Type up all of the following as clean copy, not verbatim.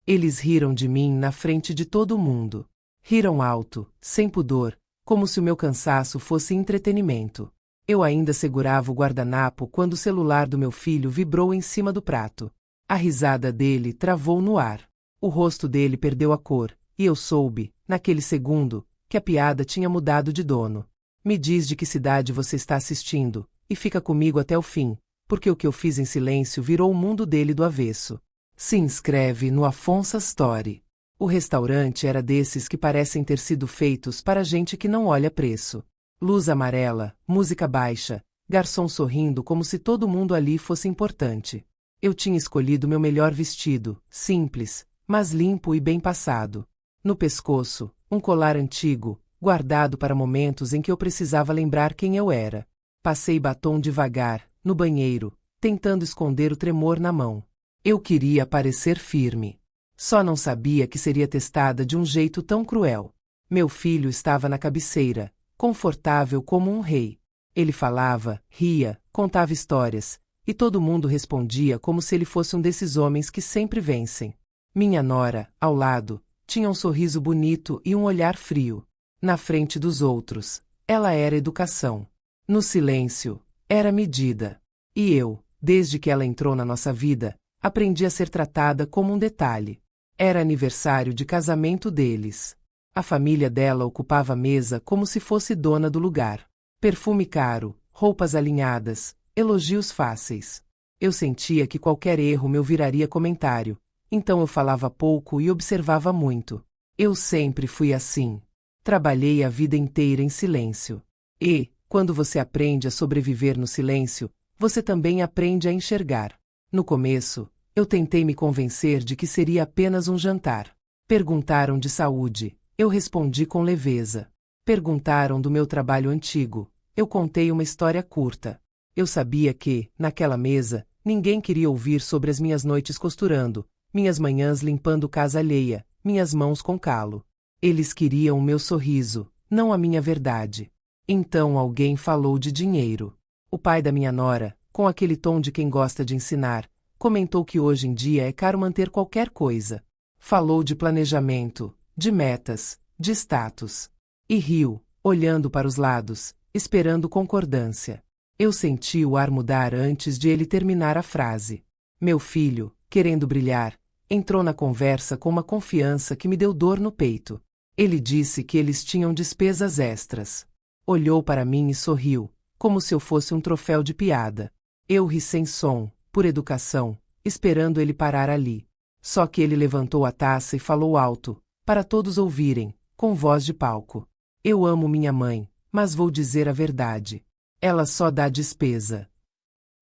Eles riram de mim na frente de todo mundo. Riram alto, sem pudor, como se o meu cansaço fosse entretenimento. Eu ainda segurava o guardanapo quando o celular do meu filho vibrou em cima do prato. A risada dele travou no ar. O rosto dele perdeu a cor, e eu soube, naquele segundo, que a piada tinha mudado de dono. Me diz de que cidade você está assistindo, e fica comigo até o fim, porque o que eu fiz em silêncio virou o mundo dele do avesso. Se inscreve no Afonso Story. O restaurante era desses que parecem ter sido feitos para gente que não olha preço. Luz amarela, música baixa, garçom sorrindo como se todo mundo ali fosse importante. Eu tinha escolhido meu melhor vestido, simples, mas limpo e bem passado. No pescoço, um colar antigo, guardado para momentos em que eu precisava lembrar quem eu era. Passei batom devagar, no banheiro, tentando esconder o tremor na mão. Eu queria parecer firme. Só não sabia que seria testada de um jeito tão cruel. Meu filho estava na cabeceira, confortável como um rei. Ele falava, ria, contava histórias, e todo mundo respondia como se ele fosse um desses homens que sempre vencem. Minha nora, ao lado, tinha um sorriso bonito e um olhar frio. Na frente dos outros, ela era educação. No silêncio, era medida. E eu, desde que ela entrou na nossa vida, aprendi a ser tratada como um detalhe. Era aniversário de casamento deles. A família dela ocupava a mesa como se fosse dona do lugar. Perfume caro, roupas alinhadas, elogios fáceis. Eu sentia que qualquer erro me viraria comentário, então eu falava pouco e observava muito. Eu sempre fui assim. Trabalhei a vida inteira em silêncio. E, quando você aprende a sobreviver no silêncio, você também aprende a enxergar. No começo, eu tentei me convencer de que seria apenas um jantar. Perguntaram de saúde. Eu respondi com leveza. Perguntaram do meu trabalho antigo. Eu contei uma história curta. Eu sabia que, naquela mesa, ninguém queria ouvir sobre as minhas noites costurando, minhas manhãs limpando casa alheia, minhas mãos com calo. Eles queriam o meu sorriso, não a minha verdade. Então alguém falou de dinheiro. O pai da minha nora, com aquele tom de quem gosta de ensinar, comentou que hoje em dia é caro manter qualquer coisa. Falou de planejamento, de metas, de status. E riu, olhando para os lados, esperando concordância. Eu senti o ar mudar antes de ele terminar a frase. Meu filho, querendo brilhar, entrou na conversa com uma confiança que me deu dor no peito. Ele disse que eles tinham despesas extras. Olhou para mim e sorriu, como se eu fosse um troféu de piada. Eu ri sem som, por educação, esperando ele parar ali. Só que ele levantou a taça e falou alto, para todos ouvirem, com voz de palco. Eu amo minha mãe, mas vou dizer a verdade. Ela só dá despesa.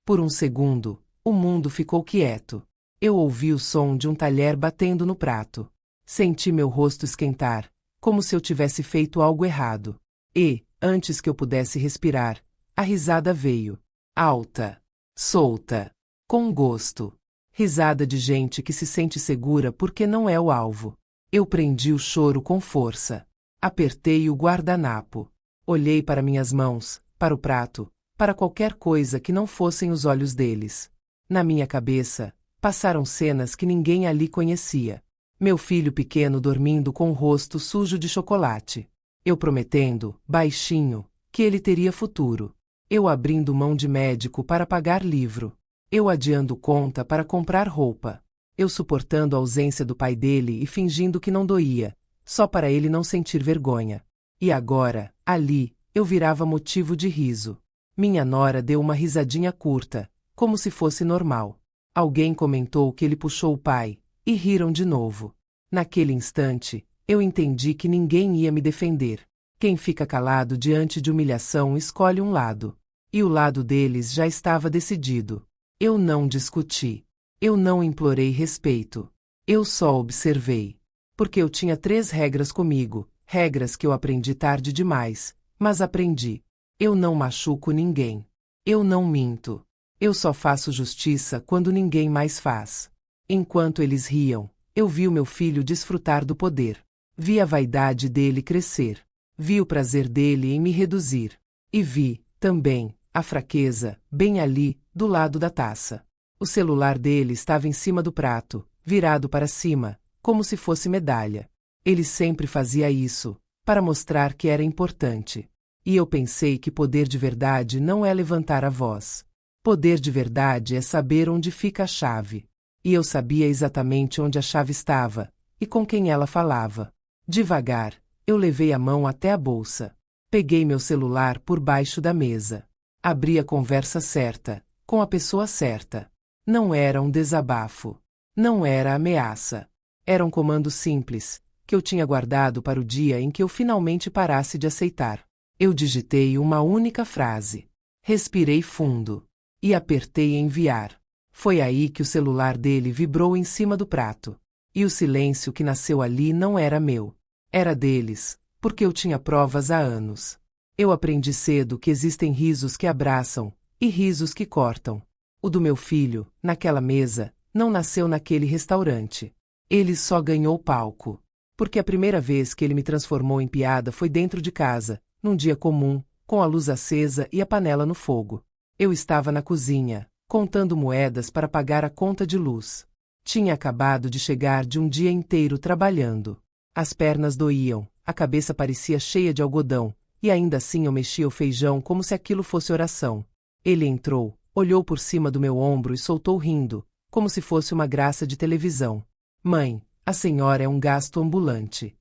Por um segundo, o mundo ficou quieto. Eu ouvi o som de um talher batendo no prato. Senti meu rosto esquentar, como se eu tivesse feito algo errado. E, antes que eu pudesse respirar, a risada veio. Alta. Solta. Com gosto. Risada de gente que se sente segura porque não é o alvo. Eu prendi o choro com força. Apertei o guardanapo. Olhei para minhas mãos, para o prato, para qualquer coisa que não fossem os olhos deles. Na minha cabeça, passaram cenas que ninguém ali conhecia. Meu filho pequeno dormindo com o rosto sujo de chocolate. Eu prometendo, baixinho, que ele teria futuro. Eu abrindo mão de médico para pagar livro. Eu adiando conta para comprar roupa. Eu suportando a ausência do pai dele e fingindo que não doía, só para ele não sentir vergonha. E agora, ali, eu virava motivo de riso. Minha nora deu uma risadinha curta, como se fosse normal. Alguém comentou que ele puxou o pai, e riram de novo. Naquele instante, eu entendi que ninguém ia me defender. Quem fica calado diante de humilhação escolhe um lado. E o lado deles já estava decidido. Eu não discuti. Eu não implorei respeito. Eu só observei. Porque eu tinha 3 regras comigo, regras que eu aprendi tarde demais, mas aprendi. Eu não machuco ninguém. Eu não minto. Eu só faço justiça quando ninguém mais faz. Enquanto eles riam, eu vi o meu filho desfrutar do poder. Vi a vaidade dele crescer. Vi o prazer dele em me reduzir. E vi, também, a fraqueza, bem ali, do lado da taça. O celular dele estava em cima do prato, virado para cima, como se fosse medalha. Ele sempre fazia isso, para mostrar que era importante. E eu pensei que poder de verdade não é levantar a voz. Poder de verdade é saber onde fica a chave. E eu sabia exatamente onde a chave estava, e com quem ela falava. Devagar, eu levei a mão até a bolsa. Peguei meu celular por baixo da mesa. Abri a conversa certa, com a pessoa certa. Não era um desabafo. Não era ameaça. Era um comando simples, que eu tinha guardado para o dia em que eu finalmente parasse de aceitar. Eu digitei uma única frase. Respirei fundo. E apertei enviar. Foi aí que o celular dele vibrou em cima do prato. E o silêncio que nasceu ali não era meu. Era deles, porque eu tinha provas há anos. Eu aprendi cedo que existem risos que abraçam, e risos que cortam. O do meu filho, naquela mesa, não nasceu naquele restaurante. Ele só ganhou palco. Porque a primeira vez que ele me transformou em piada foi dentro de casa, num dia comum, com a luz acesa e a panela no fogo. Eu estava na cozinha, contando moedas para pagar a conta de luz. Tinha acabado de chegar de um dia inteiro trabalhando. As pernas doíam, a cabeça parecia cheia de algodão, e ainda assim eu mexia o feijão como se aquilo fosse oração. Ele entrou, olhou por cima do meu ombro e soltou rindo, como se fosse uma graça de televisão. Mãe, a senhora é um gasto ambulante.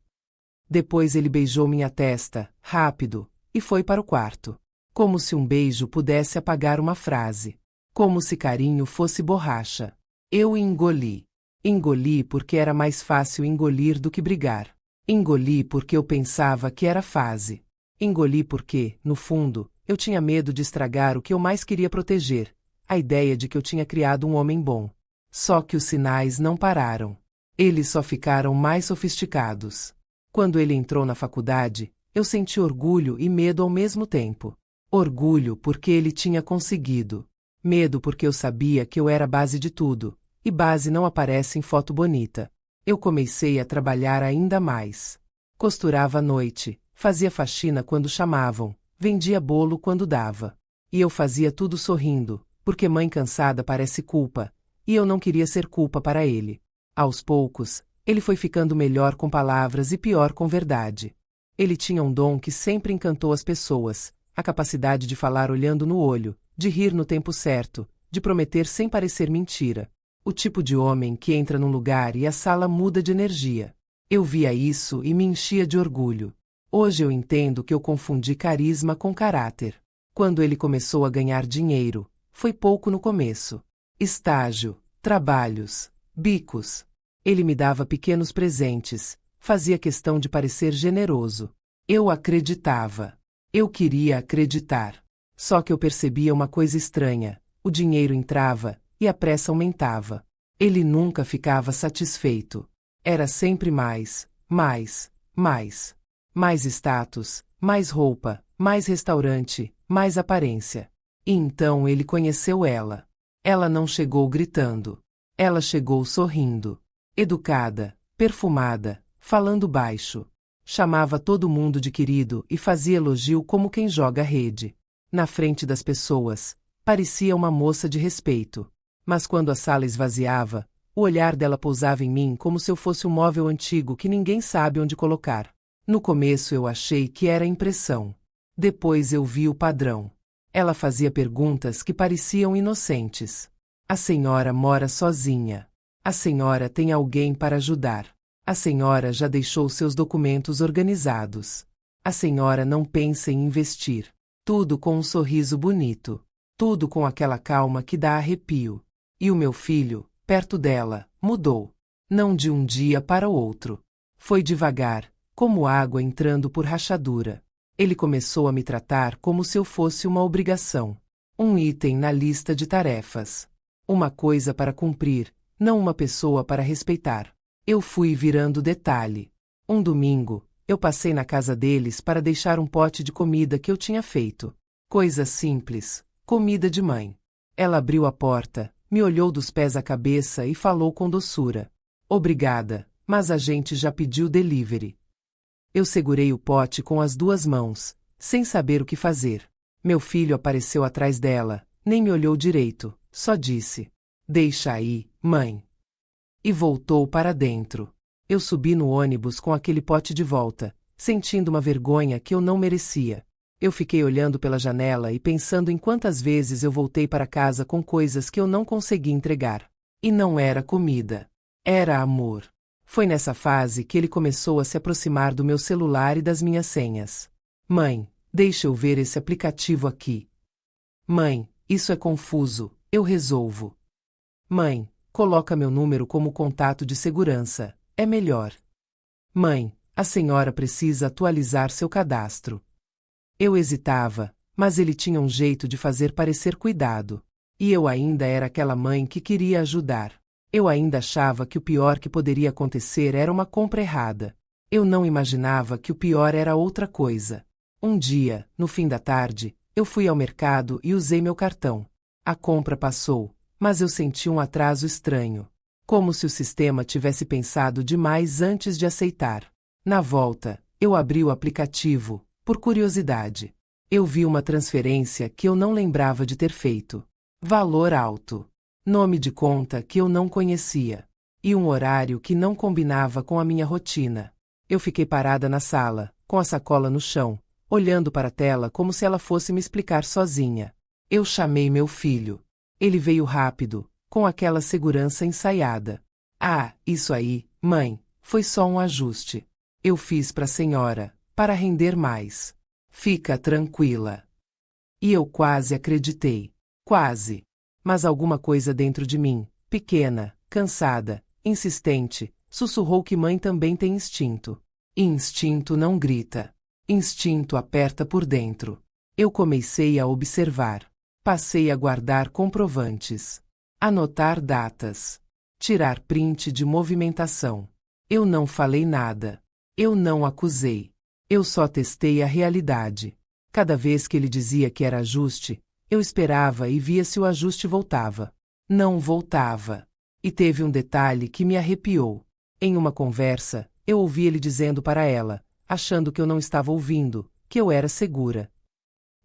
Depois ele beijou minha testa, rápido, e foi para o quarto. Como se um beijo pudesse apagar uma frase. Como se carinho fosse borracha. Eu engoli. Engoli porque era mais fácil engolir do que brigar. Engoli porque eu pensava que era fase. Engoli porque, no fundo, eu tinha medo de estragar o que eu mais queria proteger, a ideia de que eu tinha criado um homem bom. Só que os sinais não pararam. Eles só ficaram mais sofisticados. Quando ele entrou na faculdade, eu senti orgulho e medo ao mesmo tempo. Orgulho porque ele tinha conseguido. Medo porque eu sabia que eu era a base de tudo, e base não aparece em foto bonita. Eu comecei a trabalhar ainda mais. Costurava à noite, fazia faxina quando chamavam, vendia bolo quando dava. E eu fazia tudo sorrindo, porque mãe cansada parece culpa, e eu não queria ser culpa para ele. Aos poucos, ele foi ficando melhor com palavras e pior com verdade. Ele tinha um dom que sempre encantou as pessoas, a capacidade de falar olhando no olho, de rir no tempo certo, de prometer sem parecer mentira. O tipo de homem que entra num lugar e a sala muda de energia. Eu via isso e me enchia de orgulho. Hoje eu entendo que eu confundi carisma com caráter. Quando ele começou a ganhar dinheiro, foi pouco no começo. Estágio, trabalhos, bicos. Ele me dava pequenos presentes, fazia questão de parecer generoso. Eu acreditava. Eu queria acreditar. Só que eu percebia uma coisa estranha. O dinheiro entrava, e a pressa aumentava. Ele nunca ficava satisfeito. Era sempre mais, mais, mais. Mais status, mais roupa, mais restaurante, mais aparência. E então ele conheceu ela. Ela não chegou gritando. Ela chegou sorrindo. Educada, perfumada, falando baixo. Chamava todo mundo de querido e fazia elogio como quem joga rede. Na frente das pessoas, parecia uma moça de respeito. Mas quando a sala esvaziava, o olhar dela pousava em mim como se eu fosse um móvel antigo que ninguém sabe onde colocar. No começo eu achei que era impressão. Depois eu vi o padrão. Ela fazia perguntas que pareciam inocentes. A senhora mora sozinha. A senhora tem alguém para ajudar. A senhora já deixou seus documentos organizados. A senhora não pensa em investir. Tudo com um sorriso bonito. Tudo com aquela calma que dá arrepio. E o meu filho, perto dela, mudou. Não de um dia para o outro. Foi devagar, como água entrando por rachadura. Ele começou a me tratar como se eu fosse uma obrigação. Um item na lista de tarefas. Uma coisa para cumprir, não uma pessoa para respeitar. Eu fui virando detalhe. Um domingo, eu passei na casa deles para deixar um pote de comida que eu tinha feito. Coisa simples, comida de mãe. Ela abriu a porta, me olhou dos pés à cabeça e falou com doçura. Obrigada, mas a gente já pediu delivery. Eu segurei o pote com as duas mãos, sem saber o que fazer. Meu filho apareceu atrás dela, nem me olhou direito, só disse: "Deixa aí, mãe." E voltou para dentro. Eu subi no ônibus com aquele pote de volta, sentindo uma vergonha que eu não merecia. Eu fiquei olhando pela janela e pensando em quantas vezes eu voltei para casa com coisas que eu não consegui entregar. E não era comida. Era amor. Foi nessa fase que ele começou a se aproximar do meu celular e das minhas senhas. Mãe, deixa eu ver esse aplicativo aqui. Mãe, isso é confuso, eu resolvo. Mãe, coloca meu número como contato de segurança, é melhor. Mãe, a senhora precisa atualizar seu cadastro. Eu hesitava, mas ele tinha um jeito de fazer parecer cuidado. E eu ainda era aquela mãe que queria ajudar. Eu ainda achava que o pior que poderia acontecer era uma compra errada. Eu não imaginava que o pior era outra coisa. Um dia, no fim da tarde, eu fui ao mercado e usei meu cartão. A compra passou, mas eu senti um atraso estranho. Como se o sistema tivesse pensado demais antes de aceitar. Na volta, eu abri o aplicativo, por curiosidade. Eu vi uma transferência que eu não lembrava de ter feito. Valor alto. Nome de conta que eu não conhecia. E um horário que não combinava com a minha rotina. Eu fiquei parada na sala, com a sacola no chão, olhando para a tela como se ela fosse me explicar sozinha. Eu chamei meu filho. Ele veio rápido, com aquela segurança ensaiada. Ah, isso aí, mãe, foi só um ajuste. Eu fiz para a senhora, para render mais. Fica tranquila. E eu quase acreditei. Quase. Mas alguma coisa dentro de mim, pequena, cansada, insistente, sussurrou que mãe também tem instinto. E instinto não grita. Instinto aperta por dentro. Eu comecei a observar. Passei a guardar comprovantes. Anotar datas. Tirar print de movimentação. Eu não falei nada. Eu não acusei. Eu só testei a realidade. Cada vez que ele dizia que era ajuste, eu esperava e via se o ajuste voltava. Não voltava. E teve um detalhe que me arrepiou. Em uma conversa, eu ouvi ele dizendo para ela, achando que eu não estava ouvindo, que eu era segura.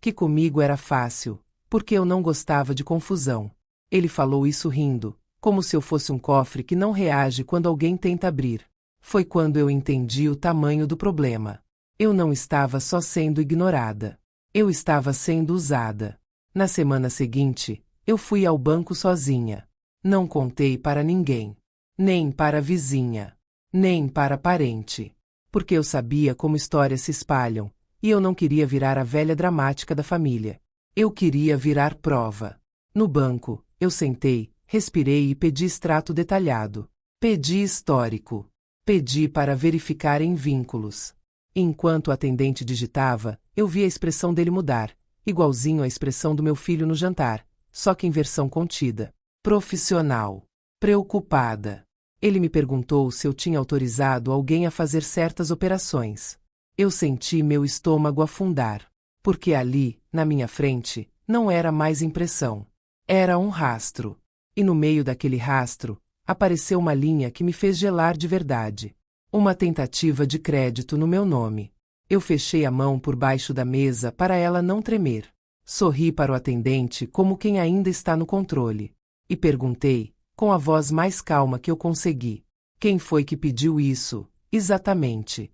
Que comigo era fácil, porque eu não gostava de confusão. Ele falou isso rindo, como se eu fosse um cofre que não reage quando alguém tenta abrir. Foi quando eu entendi o tamanho do problema. Eu não estava só sendo ignorada. Eu estava sendo usada. Na semana seguinte, eu fui ao banco sozinha. Não contei para ninguém. Nem para a vizinha. Nem para parente. Porque eu sabia como histórias se espalham, e eu não queria virar a velha dramática da família. Eu queria virar prova. No banco, eu sentei, respirei e pedi extrato detalhado. Pedi histórico. Pedi para verificar em vínculos. Enquanto o atendente digitava, eu vi a expressão dele mudar, igualzinho à expressão do meu filho no jantar, só que em versão contida. Profissional. Preocupada. Ele me perguntou se eu tinha autorizado alguém a fazer certas operações. Eu senti meu estômago afundar. Porque ali, na minha frente, não era mais impressão. Era um rastro. E no meio daquele rastro, apareceu uma linha que me fez gelar de verdade. Uma tentativa de crédito no meu nome. Eu fechei a mão por baixo da mesa para ela não tremer. Sorri para o atendente como quem ainda está no controle. E perguntei, com a voz mais calma que eu consegui. Quem foi que pediu isso, exatamente?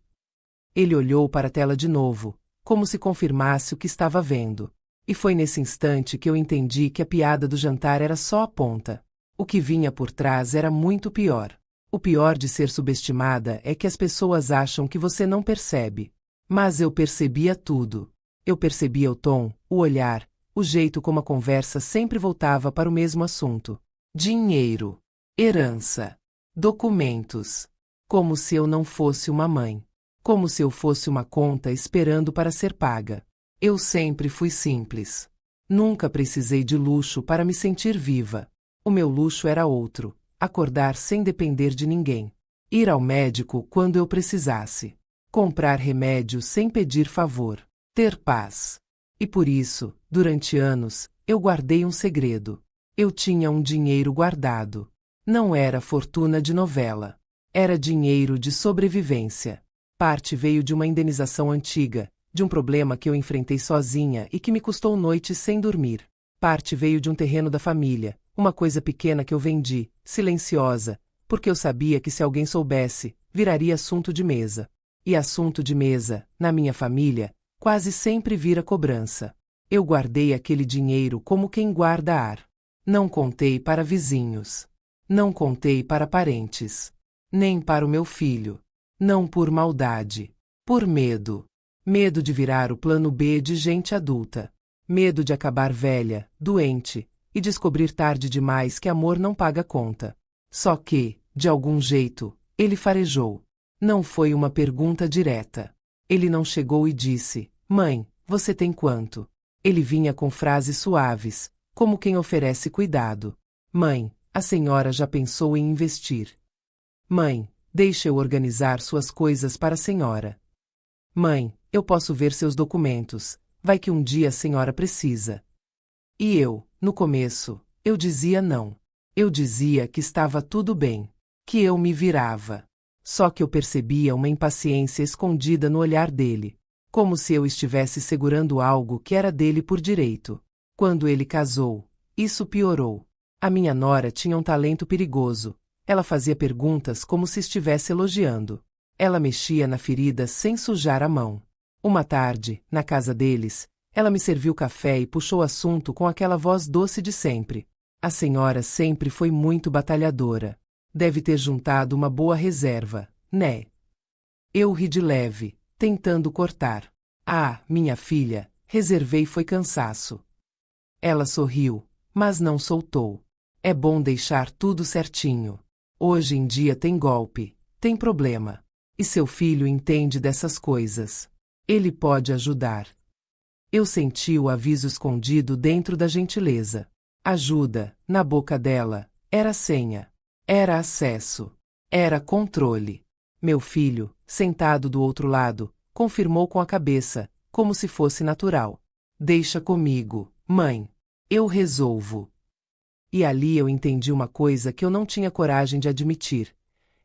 Ele olhou para a tela de novo, como se confirmasse o que estava vendo. E foi nesse instante que eu entendi que a piada do jantar era só a ponta. O que vinha por trás era muito pior. O pior de ser subestimada é que as pessoas acham que você não percebe. Mas eu percebia tudo. Eu percebia o tom, o olhar, o jeito como a conversa sempre voltava para o mesmo assunto. Dinheiro. Herança. Documentos. Como se eu não fosse uma mãe. Como se eu fosse uma conta esperando para ser paga. Eu sempre fui simples. Nunca precisei de luxo para me sentir viva. O meu luxo era outro, acordar sem depender de ninguém. Ir ao médico quando eu precisasse. Comprar remédio sem pedir favor. Ter paz. E por isso, durante anos, eu guardei um segredo. Eu tinha um dinheiro guardado. Não era fortuna de novela. Era dinheiro de sobrevivência. Parte veio de uma indenização antiga, de um problema que eu enfrentei sozinha e que me custou noites sem dormir. Parte veio de um terreno da família, uma coisa pequena que eu vendi, silenciosa, porque eu sabia que se alguém soubesse, viraria assunto de mesa. E assunto de mesa, na minha família, quase sempre vira cobrança. Eu guardei aquele dinheiro como quem guarda ar. Não contei para vizinhos. Não contei para parentes. Nem para o meu filho. Não por maldade. Por medo. Medo de virar o plano B de gente adulta. Medo de acabar velha, doente, e descobrir tarde demais que amor não paga conta. Só que, de algum jeito, ele farejou. Não foi uma pergunta direta. Ele não chegou e disse: "Mãe, você tem quanto?" Ele vinha com frases suaves, como quem oferece cuidado. "Mãe, a senhora já pensou em investir?" "Mãe, deixe eu organizar suas coisas para a senhora." "Mãe, eu posso ver seus documentos, vai que um dia a senhora precisa." E eu, no começo, eu dizia não. Eu dizia que estava tudo bem, que eu me virava. Só que eu percebia uma impaciência escondida no olhar dele, como se eu estivesse segurando algo que era dele por direito. Quando ele casou, isso piorou. A minha nora tinha um talento perigoso. Ela fazia perguntas como se estivesse elogiando. Ela mexia na ferida sem sujar a mão. Uma tarde, na casa deles, ela me serviu café e puxou o assunto com aquela voz doce de sempre. "A senhora sempre foi muito batalhadora. Deve ter juntado uma boa reserva, né?" Eu ri de leve, tentando cortar. "Ah, minha filha, reservei foi cansaço." Ela sorriu, mas não soltou. "É bom deixar tudo certinho. Hoje em dia tem golpe, tem problema. E seu filho entende dessas coisas. Ele pode ajudar." Eu senti o aviso escondido dentro da gentileza. Ajuda, na boca dela, era senha. Era acesso. Era controle. Meu filho, sentado do outro lado, confirmou com a cabeça, como se fosse natural. "Deixa comigo, mãe. Eu resolvo." E ali eu entendi uma coisa que eu não tinha coragem de admitir.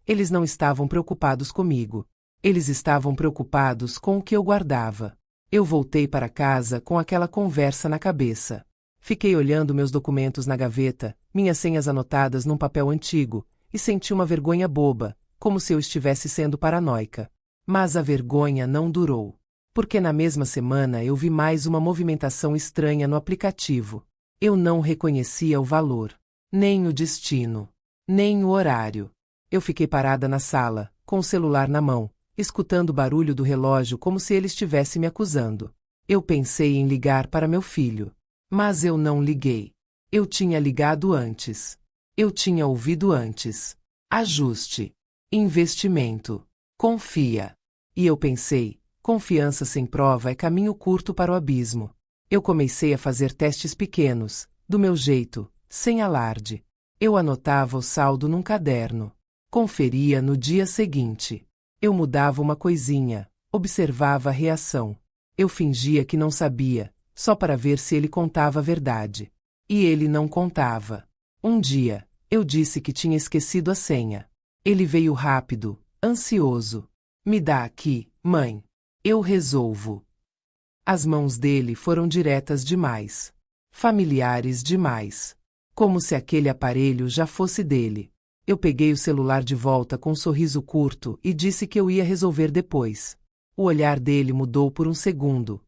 Eles não estavam preocupados comigo. Eles estavam preocupados com o que eu guardava. Eu voltei para casa com aquela conversa na cabeça. Fiquei olhando meus documentos na gaveta, minhas senhas anotadas num papel antigo, e senti uma vergonha boba, como se eu estivesse sendo paranoica. Mas a vergonha não durou. Porque na mesma semana eu vi mais uma movimentação estranha no aplicativo. Eu não reconhecia o valor, nem o destino, nem o horário. Eu fiquei parada na sala, com o celular na mão, escutando o barulho do relógio como se ele estivesse me acusando. Eu pensei em ligar para meu filho. Mas eu não liguei. Eu tinha ligado antes. Eu tinha ouvido antes. Ajuste. Investimento. Confia. E eu pensei, confiança sem prova é caminho curto para o abismo. Eu comecei a fazer testes pequenos, do meu jeito, sem alarde. Eu anotava o saldo num caderno. Conferia no dia seguinte. Eu mudava uma coisinha, observava a reação. Eu fingia que não sabia, só para ver se ele contava a verdade. E ele não contava. Um dia, eu disse que tinha esquecido a senha. Ele veio rápido, ansioso. "Me dá aqui, mãe. Eu resolvo." As mãos dele foram diretas demais. Familiares demais. Como se aquele aparelho já fosse dele. Eu peguei o celular de volta com um sorriso curto e disse que eu ia resolver depois. O olhar dele mudou por um segundo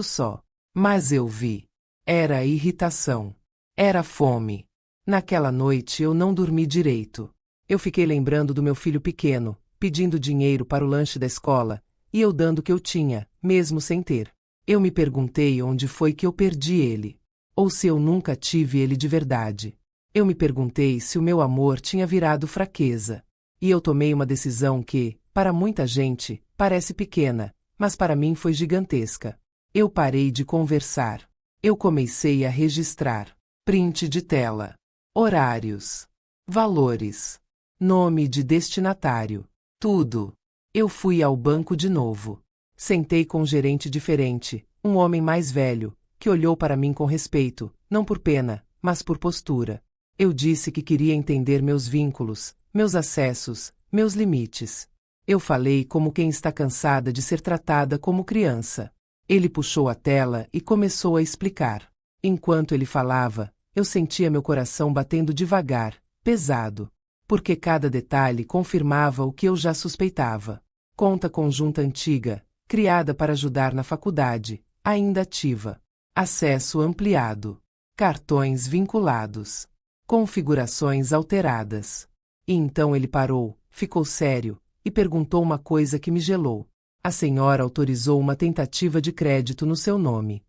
só. Mas eu vi. Era irritação. Era fome. Naquela noite eu não dormi direito. Eu fiquei lembrando do meu filho pequeno, pedindo dinheiro para o lanche da escola, e eu dando o que eu tinha, mesmo sem ter. Eu me perguntei onde foi que eu perdi ele. Ou se eu nunca tive ele de verdade. Eu me perguntei se o meu amor tinha virado fraqueza. E eu tomei uma decisão que, para muita gente, parece pequena, mas para mim foi gigantesca. Eu parei de conversar. Eu comecei a registrar. Print de tela. Horários. Valores. Nome de destinatário. Tudo. Eu fui ao banco de novo. Sentei com um gerente diferente, um homem mais velho, que olhou para mim com respeito, não por pena, mas por postura. Eu disse que queria entender meus vínculos, meus acessos, meus limites. Eu falei como quem está cansada de ser tratada como criança. Ele puxou a tela e começou a explicar. Enquanto ele falava, eu sentia meu coração batendo devagar, pesado. Porque cada detalhe confirmava o que eu já suspeitava. Conta conjunta antiga, criada para ajudar na faculdade, ainda ativa. Acesso ampliado. Cartões vinculados. Configurações alteradas. E então ele parou, ficou sério, e perguntou uma coisa que me gelou. A senhora autorizou uma tentativa de crédito no seu nome.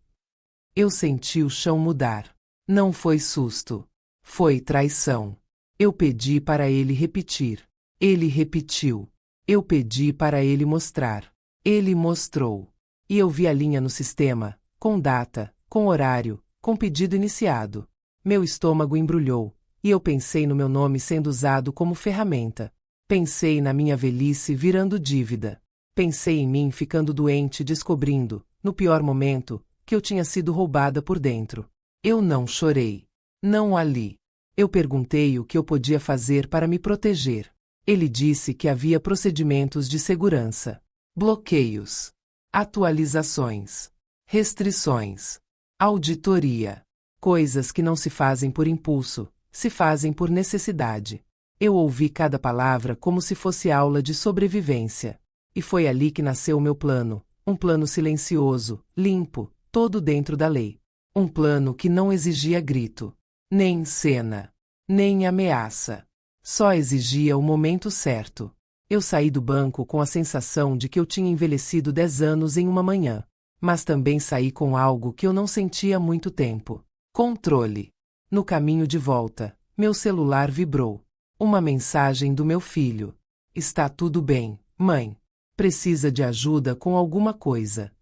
Eu senti o chão mudar. Não foi susto. Foi traição. Eu pedi para ele repetir. Ele repetiu. Eu pedi para ele mostrar. Ele mostrou. E eu vi a linha no sistema, com data, com horário, com pedido iniciado. Meu estômago embrulhou, e eu pensei no meu nome sendo usado como ferramenta. Pensei na minha velhice virando dívida. Pensei em mim ficando doente descobrindo, no pior momento, que eu tinha sido roubada por dentro. Eu não chorei. Não ali. Eu perguntei o que eu podia fazer para me proteger. Ele disse que havia procedimentos de segurança. Bloqueios. Atualizações. Restrições. Auditoria. Coisas que não se fazem por impulso, se fazem por necessidade. Eu ouvi cada palavra como se fosse aula de sobrevivência. E foi ali que nasceu o meu plano, um plano silencioso, limpo, todo dentro da lei. Um plano que não exigia grito, nem cena, nem ameaça. Só exigia o momento certo. Eu saí do banco com a sensação de que eu tinha envelhecido 10 anos em uma manhã. Mas também saí com algo que eu não sentia há muito tempo. Controle. No caminho de volta, meu celular vibrou. Uma mensagem do meu filho. Está tudo bem, mãe. Precisa de ajuda com alguma coisa.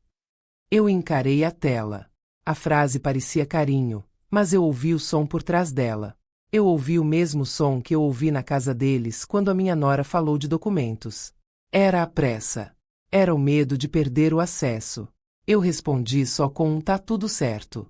Eu encarei a tela. A frase parecia carinho, mas eu ouvi o som por trás dela. Eu ouvi o mesmo som que eu ouvi na casa deles quando a minha nora falou de documentos. Era a pressa. Era o medo de perder o acesso. Eu respondi só com um tá tudo certo.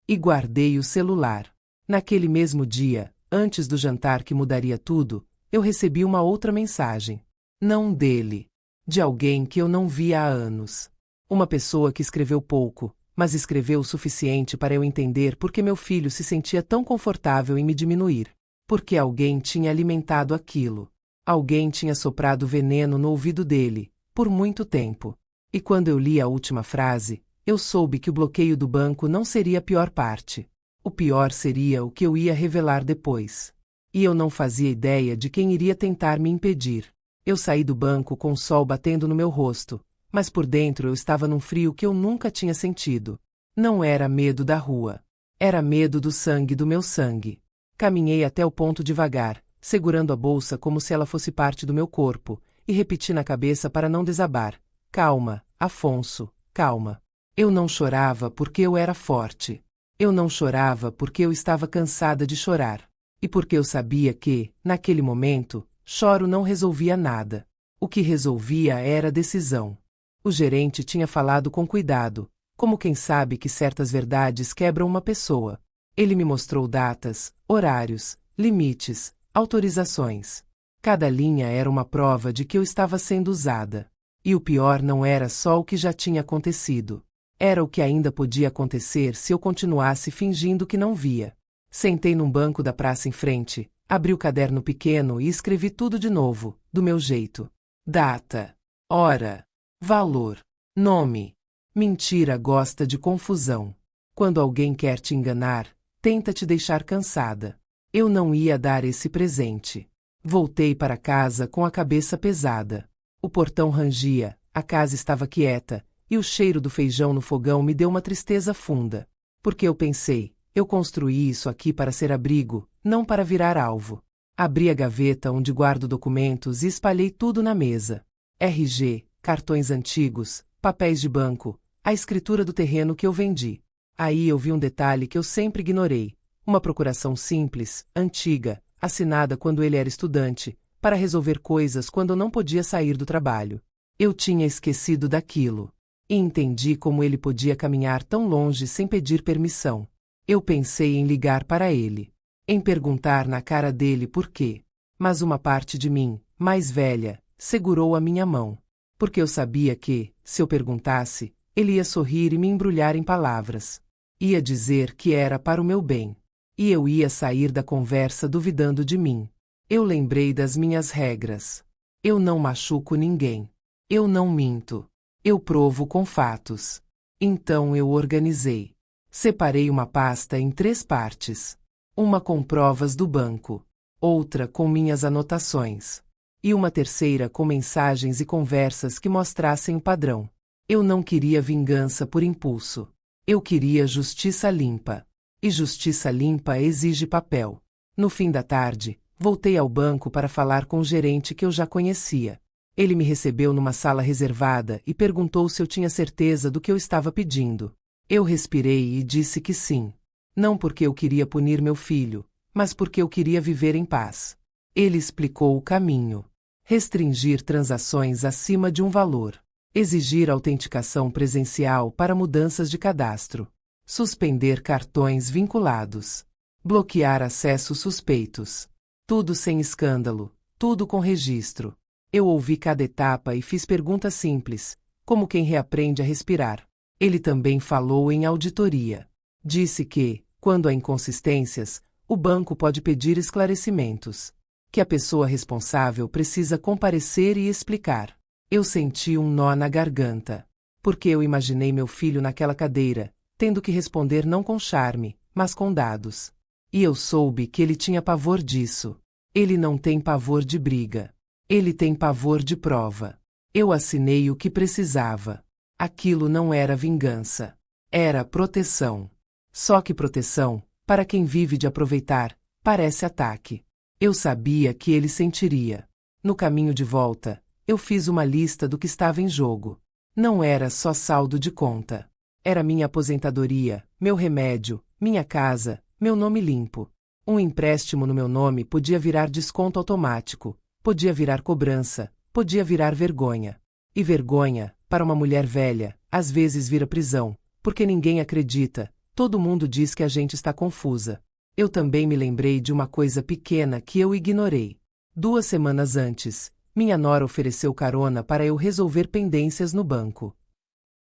E guardei o celular. Naquele mesmo dia, antes do jantar que mudaria tudo, eu recebi uma outra mensagem. Não dele. De alguém que eu não via há anos. Uma pessoa que escreveu pouco, mas escreveu o suficiente para eu entender por que meu filho se sentia tão confortável em me diminuir. Porque alguém tinha alimentado aquilo. Alguém tinha soprado veneno no ouvido dele, por muito tempo. E quando eu li a última frase, eu soube que o bloqueio do banco não seria a pior parte. O pior seria o que eu ia revelar depois. E eu não fazia ideia de quem iria tentar me impedir. Eu saí do banco com o sol batendo no meu rosto, mas por dentro eu estava num frio que eu nunca tinha sentido. Não era medo da rua. Era medo do sangue do meu sangue. Caminhei até o ponto devagar, segurando a bolsa como se ela fosse parte do meu corpo, e repeti na cabeça para não desabar. Calma, Afonso, calma. Eu não chorava porque eu era forte. Eu não chorava porque eu estava cansada de chorar. E porque eu sabia que, naquele momento, choro não resolvia nada. O que resolvia era a decisão. O gerente tinha falado com cuidado, como quem sabe que certas verdades quebram uma pessoa. Ele me mostrou datas, horários, limites, autorizações. Cada linha era uma prova de que eu estava sendo usada. E o pior não era só o que já tinha acontecido. Era o que ainda podia acontecer se eu continuasse fingindo que não via. Sentei num banco da praça em frente, abri o caderno pequeno e escrevi tudo de novo, do meu jeito. Data, hora, valor, nome. Mentira gosta de confusão. Quando alguém quer te enganar, tenta te deixar cansada. Eu não ia dar esse presente. Voltei para casa com a cabeça pesada. O portão rangia, a casa estava quieta, e o cheiro do feijão no fogão me deu uma tristeza funda. Porque eu pensei, eu construí isso aqui para ser abrigo, não para virar alvo. Abri a gaveta onde guardo documentos e espalhei tudo na mesa. RG, cartões antigos, papéis de banco, a escritura do terreno que eu vendi. Aí eu vi um detalhe que eu sempre ignorei. Uma procuração simples, antiga, assinada quando ele era estudante, para resolver coisas quando eu não podia sair do trabalho. Eu tinha esquecido daquilo. E entendi como ele podia caminhar tão longe sem pedir permissão. Eu pensei em ligar para ele. Em perguntar na cara dele por quê. Mas uma parte de mim, mais velha, segurou a minha mão. Porque eu sabia que, se eu perguntasse, ele ia sorrir e me embrulhar em palavras. Ia dizer que era para o meu bem. E eu ia sair da conversa duvidando de mim. Eu lembrei das minhas regras. Eu não machuco ninguém. Eu não minto. Eu provo com fatos. Então eu organizei. Separei uma pasta em 3 partes. Uma com provas do banco. Outra com minhas anotações. E uma terceira com mensagens e conversas que mostrassem o padrão. Eu não queria vingança por impulso. Eu queria justiça limpa. E justiça limpa exige papel. No fim da tarde, voltei ao banco para falar com o gerente que eu já conhecia. Ele me recebeu numa sala reservada e perguntou se eu tinha certeza do que eu estava pedindo. Eu respirei e disse que sim. Não porque eu queria punir meu filho, mas porque eu queria viver em paz. Ele explicou o caminho. Restringir transações acima de um valor. Exigir autenticação presencial para mudanças de cadastro. Suspender cartões vinculados. Bloquear acessos suspeitos. Tudo sem escândalo, tudo com registro. Eu ouvi cada etapa e fiz perguntas simples, como quem reaprende a respirar. Ele também falou em auditoria. Disse que, quando há inconsistências, o banco pode pedir esclarecimentos. Que a pessoa responsável precisa comparecer e explicar. Eu senti um nó na garganta. Porque eu imaginei meu filho naquela cadeira, tendo que responder não com charme, mas com dados. E eu soube que ele tinha pavor disso. Ele não tem pavor de briga. Ele tem pavor de prova. Eu assinei o que precisava. Aquilo não era vingança. Era proteção. Só que proteção, para quem vive de aproveitar, parece ataque. Eu sabia que ele sentiria. No caminho de volta, eu fiz uma lista do que estava em jogo. Não era só saldo de conta. Era minha aposentadoria, meu remédio, minha casa, meu nome limpo. Um empréstimo no meu nome podia virar desconto automático, podia virar cobrança, podia virar vergonha. E vergonha, para uma mulher velha, às vezes vira prisão, porque ninguém acredita, todo mundo diz que a gente está confusa. Eu também me lembrei de uma coisa pequena que eu ignorei. 2 semanas antes, minha nora ofereceu carona para eu resolver pendências no banco.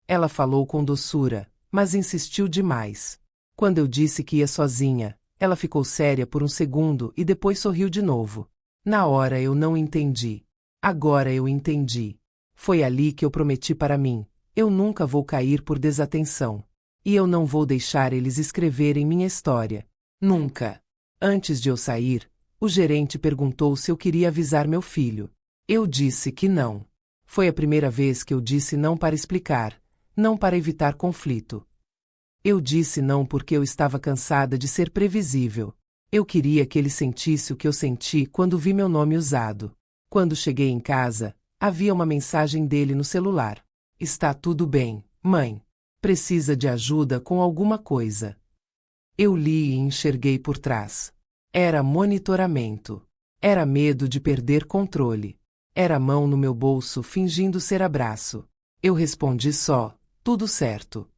Ela falou com doçura, mas insistiu demais. Quando eu disse que ia sozinha, ela ficou séria por um segundo e depois sorriu de novo. Na hora eu não entendi. Agora eu entendi. Foi ali que eu prometi para mim: eu nunca vou cair por desatenção. E eu não vou deixar eles escreverem minha história. Nunca. Antes de eu sair, o gerente perguntou se eu queria avisar meu filho. Eu disse que não. Foi a primeira vez que eu disse não para explicar, não para evitar conflito. Eu disse não porque eu estava cansada de ser previsível. Eu queria que ele sentisse o que eu senti quando vi meu nome usado. Quando cheguei em casa, havia uma mensagem dele no celular. Está tudo bem, mãe. Precisa de ajuda com alguma coisa. Eu li e enxerguei por trás. Era monitoramento. Era medo de perder controle. Era mão no meu bolso fingindo ser abraço. Eu respondi só: tudo certo.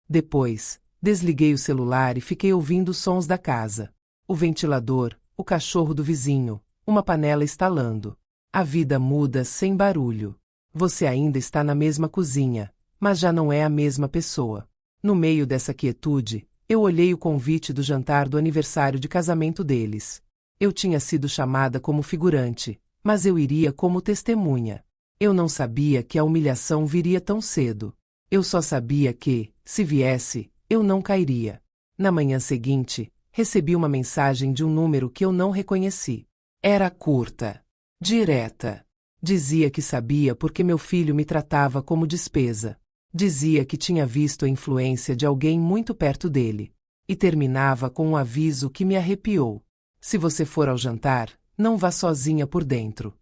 Depois, desliguei o celular e fiquei ouvindo os sons da casa. O ventilador, o cachorro do vizinho, uma panela estalando. A vida muda sem barulho. Você ainda está na mesma cozinha, mas já não é a mesma pessoa. No meio dessa quietude, eu olhei o convite do jantar do aniversário de casamento deles. Eu tinha sido chamada como figurante, mas eu iria como testemunha. Eu não sabia que a humilhação viria tão cedo. Eu só sabia que, se viesse, eu não cairia. Na manhã seguinte, recebi uma mensagem de um número que eu não reconheci. Era curta. Direta. Dizia que sabia porque meu filho me tratava como despesa. Dizia que tinha visto a influência de alguém muito perto dele. E terminava com um aviso que me arrepiou. Se você for ao jantar, não vá sozinha por dentro.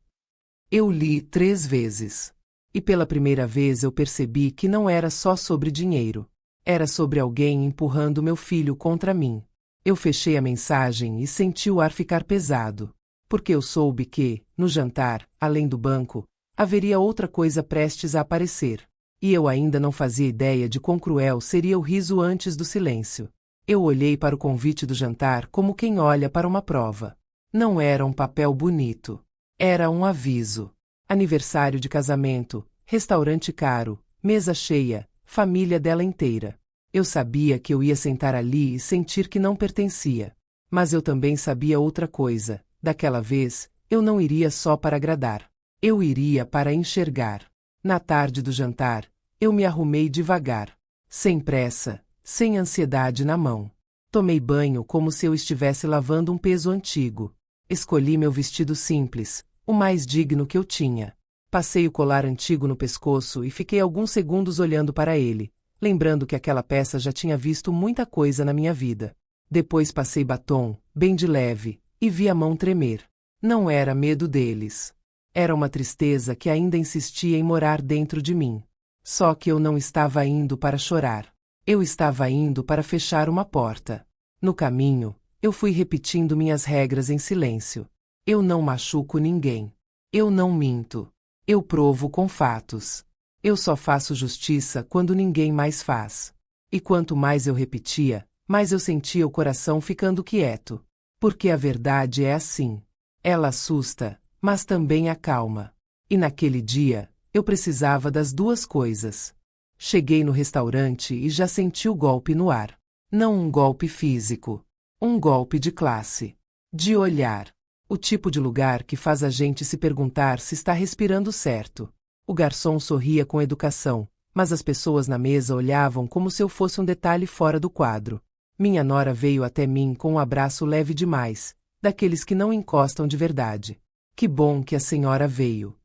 Eu li 3 vezes. E pela primeira vez eu percebi que não era só sobre dinheiro. Era sobre alguém empurrando meu filho contra mim. Eu fechei a mensagem e senti o ar ficar pesado. Porque eu soube que, no jantar, além do banco, haveria outra coisa prestes a aparecer. E eu ainda não fazia ideia de quão cruel seria o riso antes do silêncio. Eu olhei para o convite do jantar como quem olha para uma prova. Não era um papel bonito. Era um aviso. Aniversário de casamento, restaurante caro, mesa cheia, família dela inteira. Eu sabia que eu ia sentar ali e sentir que não pertencia. Mas eu também sabia outra coisa. Daquela vez, eu não iria só para agradar. Eu iria para enxergar. Na tarde do jantar, eu me arrumei devagar. Sem pressa, sem ansiedade na mão. Tomei banho como se eu estivesse lavando um peso antigo. Escolhi meu vestido simples, o mais digno que eu tinha. Passei o colar antigo no pescoço e fiquei alguns segundos olhando para ele, lembrando que aquela peça já tinha visto muita coisa na minha vida. Depois passei batom, bem de leve, e vi a mão tremer. Não era medo deles. Era uma tristeza que ainda insistia em morar dentro de mim. Só que eu não estava indo para chorar. Eu estava indo para fechar uma porta. No caminho, eu fui repetindo minhas regras em silêncio. Eu não machuco ninguém. Eu não minto. Eu provo com fatos. Eu só faço justiça quando ninguém mais faz. E quanto mais eu repetia, mais eu sentia o coração ficando quieto. Porque a verdade é assim. Ela assusta, mas também acalma. E naquele dia, eu precisava das duas coisas. Cheguei no restaurante e já senti o golpe no ar. Não um golpe físico. Um golpe de classe. De olhar. O tipo de lugar que faz a gente se perguntar se está respirando certo. O garçom sorria com educação, mas as pessoas na mesa olhavam como se eu fosse um detalhe fora do quadro. Minha nora veio até mim com um abraço leve demais, daqueles que não encostam de verdade. Que bom que a senhora veio.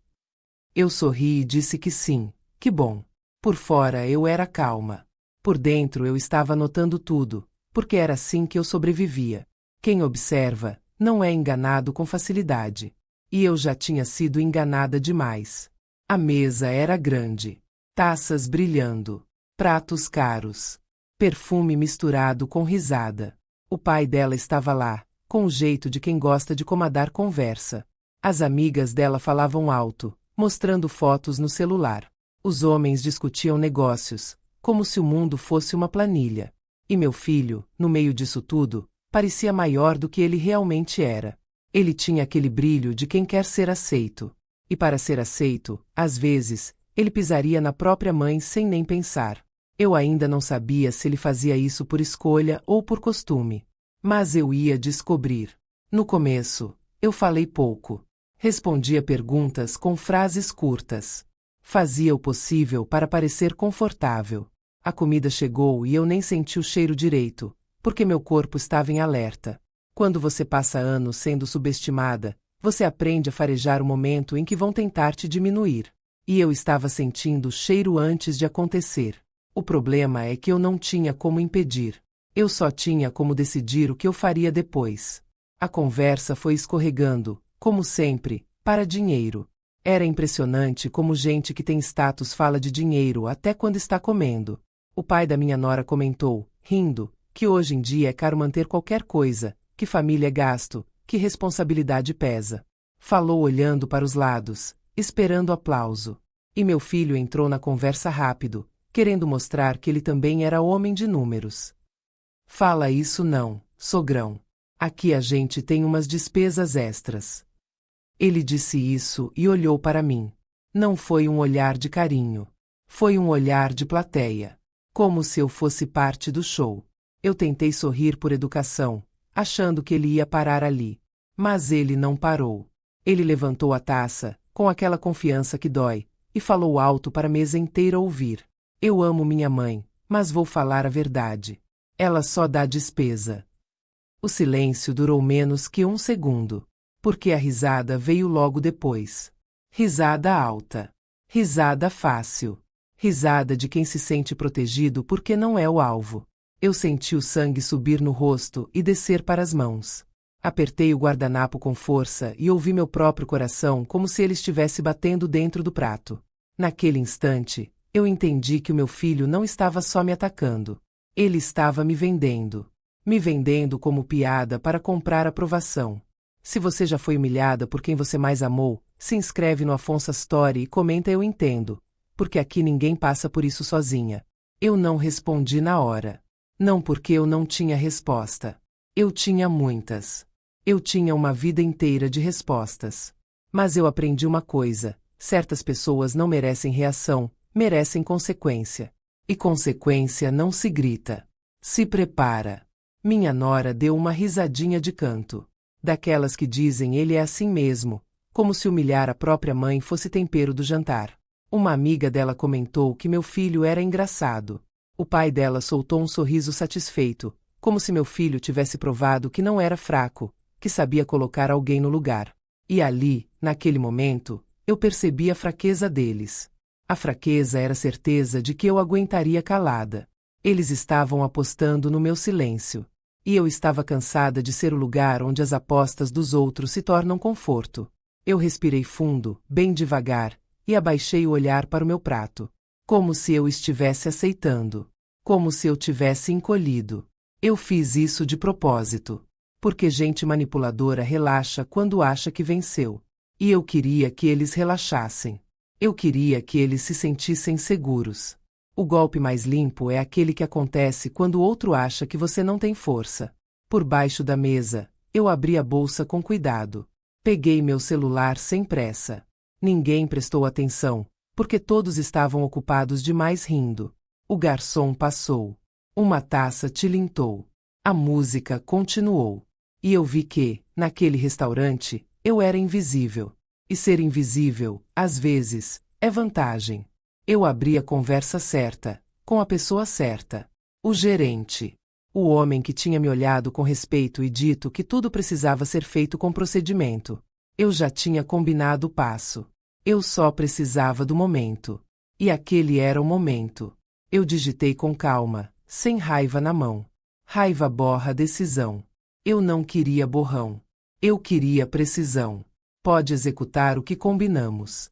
Eu sorri e disse que sim, que bom. Por fora eu era calma. Por dentro eu estava anotando tudo, porque era assim que eu sobrevivia. Quem observa, não é enganado com facilidade. E eu já tinha sido enganada demais. A mesa era grande. Taças brilhando. Pratos caros. Perfume misturado com risada. O pai dela estava lá, com o jeito de quem gosta de comandar conversa. As amigas dela falavam alto, mostrando fotos no celular. Os homens discutiam negócios, como se o mundo fosse uma planilha. E meu filho, no meio disso tudo, parecia maior do que ele realmente era. Ele tinha aquele brilho de quem quer ser aceito. E para ser aceito, às vezes, ele pisaria na própria mãe sem nem pensar. Eu ainda não sabia se ele fazia isso por escolha ou por costume. Mas eu ia descobrir. No começo, eu falei pouco. Respondia perguntas com frases curtas. Fazia o possível para parecer confortável. A comida chegou e eu nem senti o cheiro direito, porque meu corpo estava em alerta. Quando você passa anos sendo subestimada, você aprende a farejar o momento em que vão tentar te diminuir. E eu estava sentindo o cheiro antes de acontecer. O problema é que eu não tinha como impedir. Eu só tinha como decidir o que eu faria depois. A conversa foi escorregando, como sempre, para dinheiro. Era impressionante como gente que tem status fala de dinheiro até quando está comendo. O pai da minha nora comentou, rindo, que hoje em dia é caro manter qualquer coisa, que família é gasto, que responsabilidade pesa. Falou olhando para os lados, esperando aplauso. E meu filho entrou na conversa rápido, querendo mostrar que ele também era homem de números. Fala isso não, sogrão. Aqui a gente tem umas despesas extras. Ele disse isso e olhou para mim. Não foi um olhar de carinho. Foi um olhar de plateia. Como se eu fosse parte do show. Eu tentei sorrir por educação, achando que ele ia parar ali. Mas ele não parou. Ele levantou a taça, com aquela confiança que dói, e falou alto para a mesa inteira ouvir. Eu amo minha mãe, mas vou falar a verdade. Ela só dá despesa. O silêncio durou menos que um segundo, porque a risada veio logo depois. Risada alta. Risada fácil. Risada de quem se sente protegido porque não é o alvo. Eu senti o sangue subir no rosto e descer para as mãos. Apertei o guardanapo com força e ouvi meu próprio coração como se ele estivesse batendo dentro do prato. Naquele instante, eu entendi que o meu filho não estava só me atacando. Ele estava me vendendo. Me vendendo como piada para comprar aprovação. Se você já foi humilhada por quem você mais amou, se inscreve no Afonso Story e comenta eu entendo, porque aqui ninguém passa por isso sozinha. Eu não respondi na hora. Não porque eu não tinha resposta. Eu tinha muitas. Eu tinha uma vida inteira de respostas. Mas eu aprendi uma coisa, certas pessoas não merecem reação, merecem consequência. E consequência não se grita. Se prepara. Minha nora deu uma risadinha de canto. Daquelas que dizem ele é assim mesmo, como se humilhar a própria mãe fosse tempero do jantar. Uma amiga dela comentou que meu filho era engraçado. O pai dela soltou um sorriso satisfeito, como se meu filho tivesse provado que não era fraco, que sabia colocar alguém no lugar. E ali, naquele momento, eu percebi a fraqueza deles. A fraqueza era a certeza de que eu aguentaria calada. Eles estavam apostando no meu silêncio. E eu estava cansada de ser o lugar onde as apostas dos outros se tornam conforto. Eu respirei fundo, bem devagar, e abaixei o olhar para o meu prato. Como se eu estivesse aceitando. Como se eu tivesse encolhido. Eu fiz isso de propósito. Porque gente manipuladora relaxa quando acha que venceu. E eu queria que eles relaxassem. Eu queria que eles se sentissem seguros. O golpe mais limpo é aquele que acontece quando o outro acha que você não tem força. Por baixo da mesa, eu abri a bolsa com cuidado. Peguei meu celular sem pressa. Ninguém prestou atenção, porque todos estavam ocupados demais rindo. O garçom passou. Uma taça tilintou. A música continuou. E eu vi que, naquele restaurante, eu era invisível. E ser invisível, às vezes, é vantagem. Eu abri a conversa certa, com a pessoa certa. O gerente. O homem que tinha me olhado com respeito e dito que tudo precisava ser feito com procedimento. Eu já tinha combinado o passo. Eu só precisava do momento. E aquele era o momento. Eu digitei com calma, sem raiva na mão. Raiva borra decisão. Eu não queria borrão. Eu queria precisão. Pode executar o que combinamos.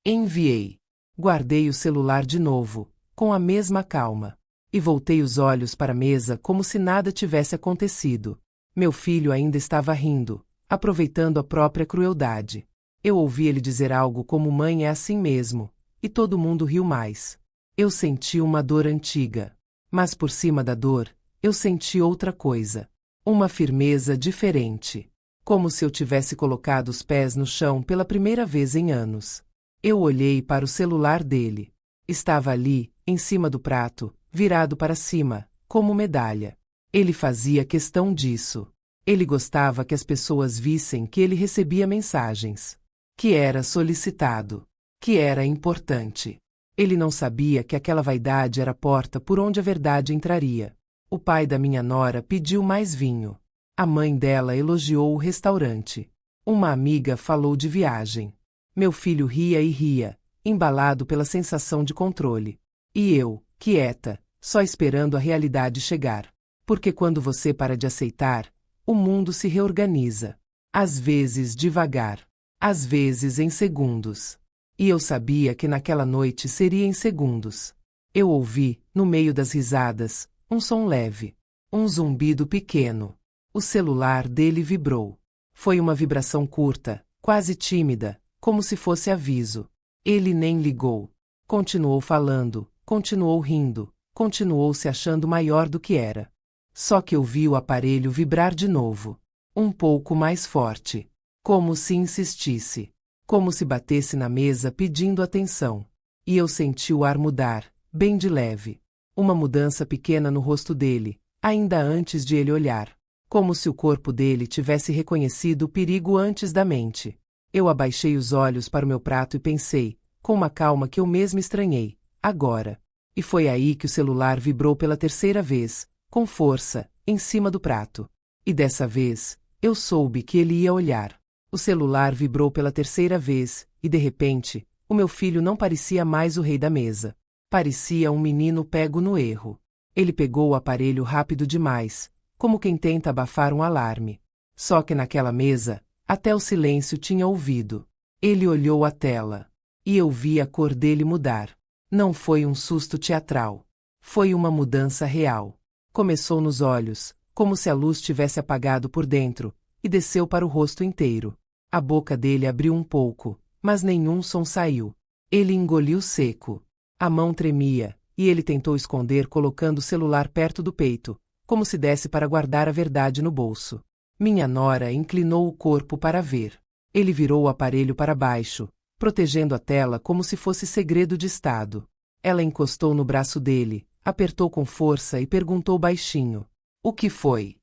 Enviei. Guardei o celular de novo, com a mesma calma. E voltei os olhos para a mesa como se nada tivesse acontecido. Meu filho ainda estava rindo, aproveitando a própria crueldade. Eu ouvi ele dizer algo como mãe é assim mesmo, e todo mundo riu mais. Eu senti uma dor antiga. Mas por cima da dor, eu senti outra coisa. Uma firmeza diferente. Como se eu tivesse colocado os pés no chão pela primeira vez em anos. Eu olhei para o celular dele. Estava ali, em cima do prato, virado para cima, como medalha. Ele fazia questão disso. Ele gostava que as pessoas vissem que ele recebia mensagens. Que era solicitado. Que era importante. Ele não sabia que aquela vaidade era a porta por onde a verdade entraria. O pai da minha nora pediu mais vinho. A mãe dela elogiou o restaurante. Uma amiga falou de viagem. Meu filho ria e ria, embalado pela sensação de controle. E eu, quieta, só esperando a realidade chegar. Porque quando você para de aceitar, o mundo se reorganiza. Às vezes devagar. Às vezes em segundos. E eu sabia que naquela noite seria em segundos. Eu ouvi, no meio das risadas, um som leve. Um zumbido pequeno. O celular dele vibrou. Foi uma vibração curta, quase tímida, como se fosse aviso. Ele nem ligou. Continuou falando, continuou rindo, continuou se achando maior do que era. Só que eu vi o aparelho vibrar de novo. Um pouco mais forte. Como se insistisse. Como se batesse na mesa pedindo atenção. E eu senti o ar mudar, bem de leve. Uma mudança pequena no rosto dele, ainda antes de ele olhar. Como se o corpo dele tivesse reconhecido o perigo antes da mente. Eu abaixei os olhos para o meu prato e pensei, com uma calma que eu mesma estranhei, agora. E foi aí que o celular vibrou pela terceira vez, com força, em cima do prato. E dessa vez, eu soube que ele ia olhar. O celular vibrou pela terceira vez, e de repente, o meu filho não parecia mais o rei da mesa. Parecia um menino pego no erro. Ele pegou o aparelho rápido demais, como quem tenta abafar um alarme. Só que naquela mesa, até o silêncio tinha ouvido. Ele olhou a tela. E eu vi a cor dele mudar. Não foi um susto teatral. Foi uma mudança real. Começou nos olhos, como se a luz tivesse apagado por dentro, e desceu para o rosto inteiro. A boca dele abriu um pouco, mas nenhum som saiu. Ele engoliu seco. A mão tremia, e ele tentou esconder colocando o celular perto do peito, como se desse para guardar a verdade no bolso. Minha nora inclinou o corpo para ver. Ele virou o aparelho para baixo, protegendo a tela como se fosse segredo de estado. Ela encostou no braço dele, apertou com força e perguntou baixinho: "O que foi?"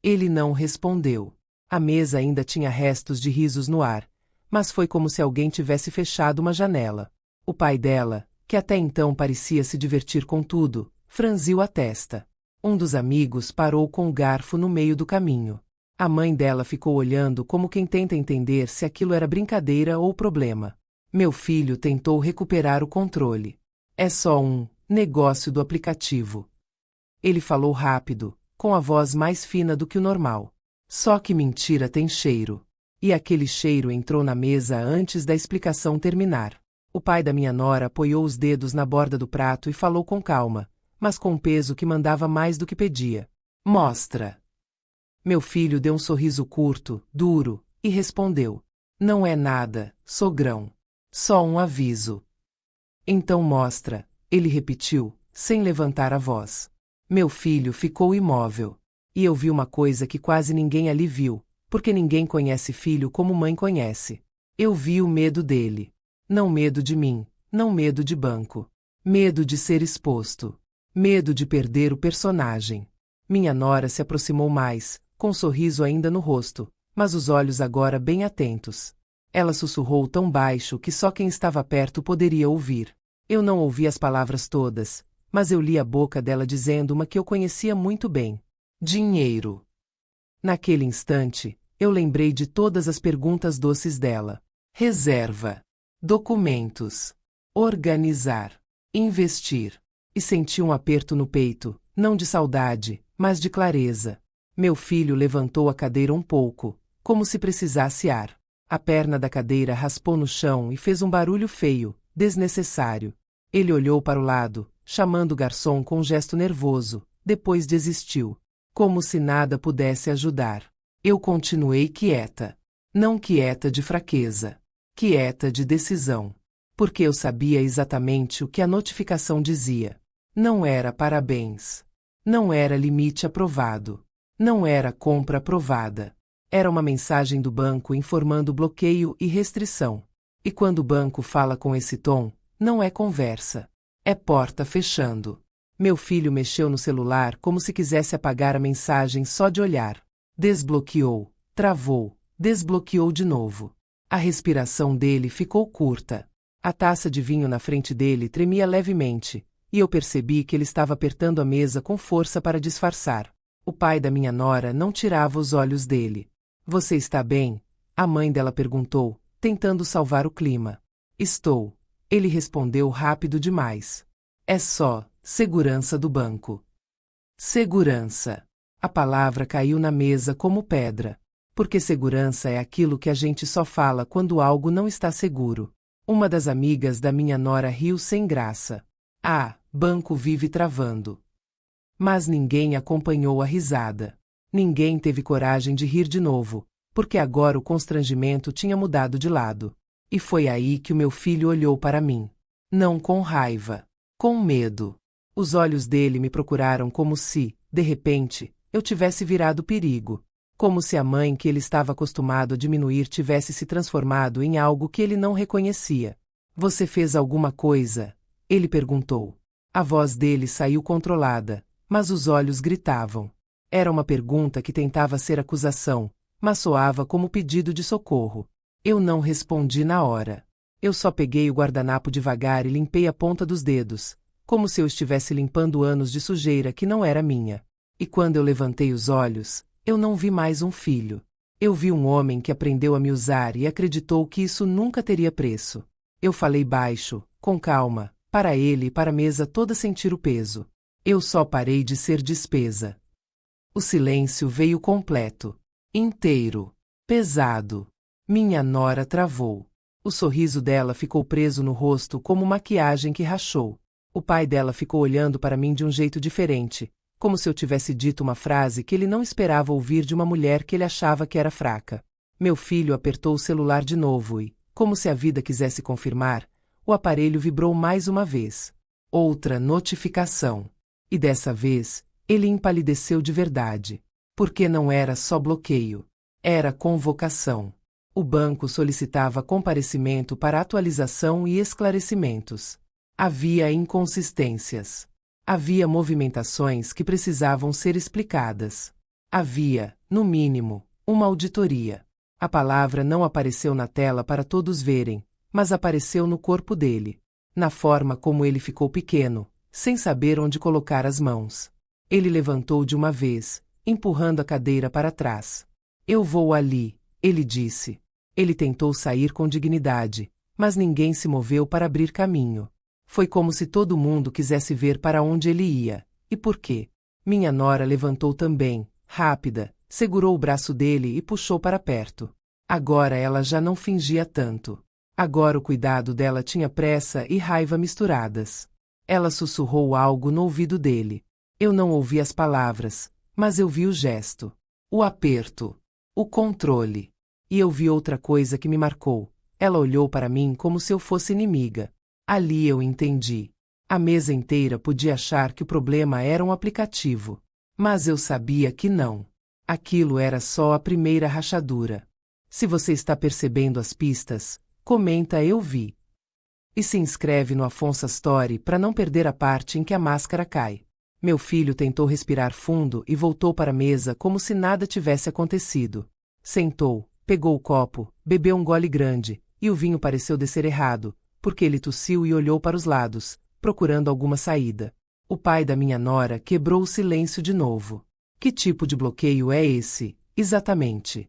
Ele não respondeu. A mesa ainda tinha restos de risos no ar, mas foi como se alguém tivesse fechado uma janela. O pai dela, que até então parecia se divertir com tudo, franziu a testa. Um dos amigos parou com o garfo no meio do caminho. A mãe dela ficou olhando como quem tenta entender se aquilo era brincadeira ou problema. Meu filho tentou recuperar o controle. É só um negócio do aplicativo. Ele falou rápido, com a voz mais fina do que o normal. Só que mentira tem cheiro. E aquele cheiro entrou na mesa antes da explicação terminar. O pai da minha nora apoiou os dedos na borda do prato e falou com calma, mas com um peso que mandava mais do que pedia. Mostra. Meu filho deu um sorriso curto, duro, e respondeu. Não é nada, sogrão. Só um aviso. Então mostra, ele repetiu, sem levantar a voz. Meu filho ficou imóvel. E eu vi uma coisa que quase ninguém ali viu, porque ninguém conhece filho como mãe conhece. Eu vi o medo dele. Não medo de mim, não medo de banco. Medo de ser exposto. Medo de perder o personagem. Minha nora se aproximou mais, com um sorriso ainda no rosto, mas os olhos agora bem atentos. Ela sussurrou tão baixo que só quem estava perto poderia ouvir. Eu não ouvi as palavras todas, mas eu li a boca dela dizendo uma que eu conhecia muito bem. Dinheiro. Naquele instante, eu lembrei de todas as perguntas doces dela. Reserva. Documentos. Organizar. Investir. E senti um aperto no peito, não de saudade, mas de clareza. Meu filho levantou a cadeira um pouco, como se precisasse ar. A perna da cadeira raspou no chão e fez um barulho feio, desnecessário. Ele olhou para o lado, chamando o garçom com um gesto nervoso, depois desistiu. Como se nada pudesse ajudar. Eu continuei quieta. Não quieta de fraqueza. Quieta de decisão. Porque eu sabia exatamente o que a notificação dizia. Não era parabéns. Não era limite aprovado. Não era compra aprovada. Era uma mensagem do banco informando bloqueio e restrição. E quando o banco fala com esse tom, não é conversa. É porta fechando. Meu filho mexeu no celular como se quisesse apagar a mensagem só de olhar. Desbloqueou, travou, desbloqueou de novo. A respiração dele ficou curta. A taça de vinho na frente dele tremia levemente, e eu percebi que ele estava apertando a mesa com força para disfarçar. O pai da minha nora não tirava os olhos dele. Você está bem? A mãe dela perguntou, tentando salvar o clima. Estou. Ele respondeu rápido demais. É só segurança do banco. Segurança. A palavra caiu na mesa como pedra. Porque segurança é aquilo que a gente só fala quando algo não está seguro. Uma das amigas da minha nora riu sem graça. Ah, banco vive travando. Mas ninguém acompanhou a risada. Ninguém teve coragem de rir de novo, porque agora o constrangimento tinha mudado de lado. E foi aí que o meu filho olhou para mim. Não com raiva. Com medo. Os olhos dele me procuraram como se, de repente, eu tivesse virado perigo. Como se a mãe que ele estava acostumado a diminuir tivesse se transformado em algo que ele não reconhecia. Você fez alguma coisa? Ele perguntou. A voz dele saiu controlada, mas os olhos gritavam. Era uma pergunta que tentava ser acusação, mas soava como pedido de socorro. Eu não respondi na hora. Eu só peguei o guardanapo devagar e limpei a ponta dos dedos, como se eu estivesse limpando anos de sujeira que não era minha. E quando eu levantei os olhos, eu não vi mais um filho. Eu vi um homem que aprendeu a me usar e acreditou que isso nunca teria preço. Eu falei baixo, com calma, para ele e para a mesa toda sentir o peso. Eu só parei de ser despesa. O silêncio veio completo. Inteiro. Pesado. Minha nora travou. O sorriso dela ficou preso no rosto como maquiagem que rachou. O pai dela ficou olhando para mim de um jeito diferente, como se eu tivesse dito uma frase que ele não esperava ouvir de uma mulher que ele achava que era fraca. Meu filho apertou o celular de novo e, como se a vida quisesse confirmar, o aparelho vibrou mais uma vez. Outra notificação. E dessa vez, ele empalideceu de verdade. Porque não era só bloqueio. Era convocação. O banco solicitava comparecimento para atualização e esclarecimentos. Havia inconsistências. Havia movimentações que precisavam ser explicadas. Havia, no mínimo, Uma auditoria. A palavra não apareceu na tela para todos verem, mas apareceu no corpo dele. Na forma como ele ficou pequeno, sem saber onde colocar as mãos. Ele levantou de uma vez, empurrando a cadeira para trás. Eu vou ali, ele disse. Ele tentou sair com dignidade, mas ninguém se moveu para abrir caminho. Foi como se todo mundo quisesse ver para onde ele ia, e por quê. Minha nora levantou também, rápida, segurou o braço dele e puxou para perto. Agora ela já não fingia tanto. Agora o cuidado dela tinha pressa e raiva misturadas. Ela sussurrou algo no ouvido dele. Eu não ouvi as palavras, mas eu vi o gesto. O aperto. O controle. E eu vi outra coisa que me marcou. Ela olhou para mim como se eu fosse inimiga. Ali eu entendi. A mesa inteira podia achar que o problema era um aplicativo. Mas eu sabia que não. Aquilo era só a primeira rachadura. Se você está percebendo as pistas, comenta eu vi. E se inscreve no Afonso Story para não perder a parte em que a máscara cai. Meu filho tentou respirar fundo e voltou para a mesa como se nada tivesse acontecido. Sentou, pegou o copo, bebeu um gole grande, e o vinho pareceu descer errado, porque ele tossiu e olhou para os lados, procurando alguma saída. O pai da minha nora quebrou o silêncio de novo. Que tipo de bloqueio é esse, exatamente?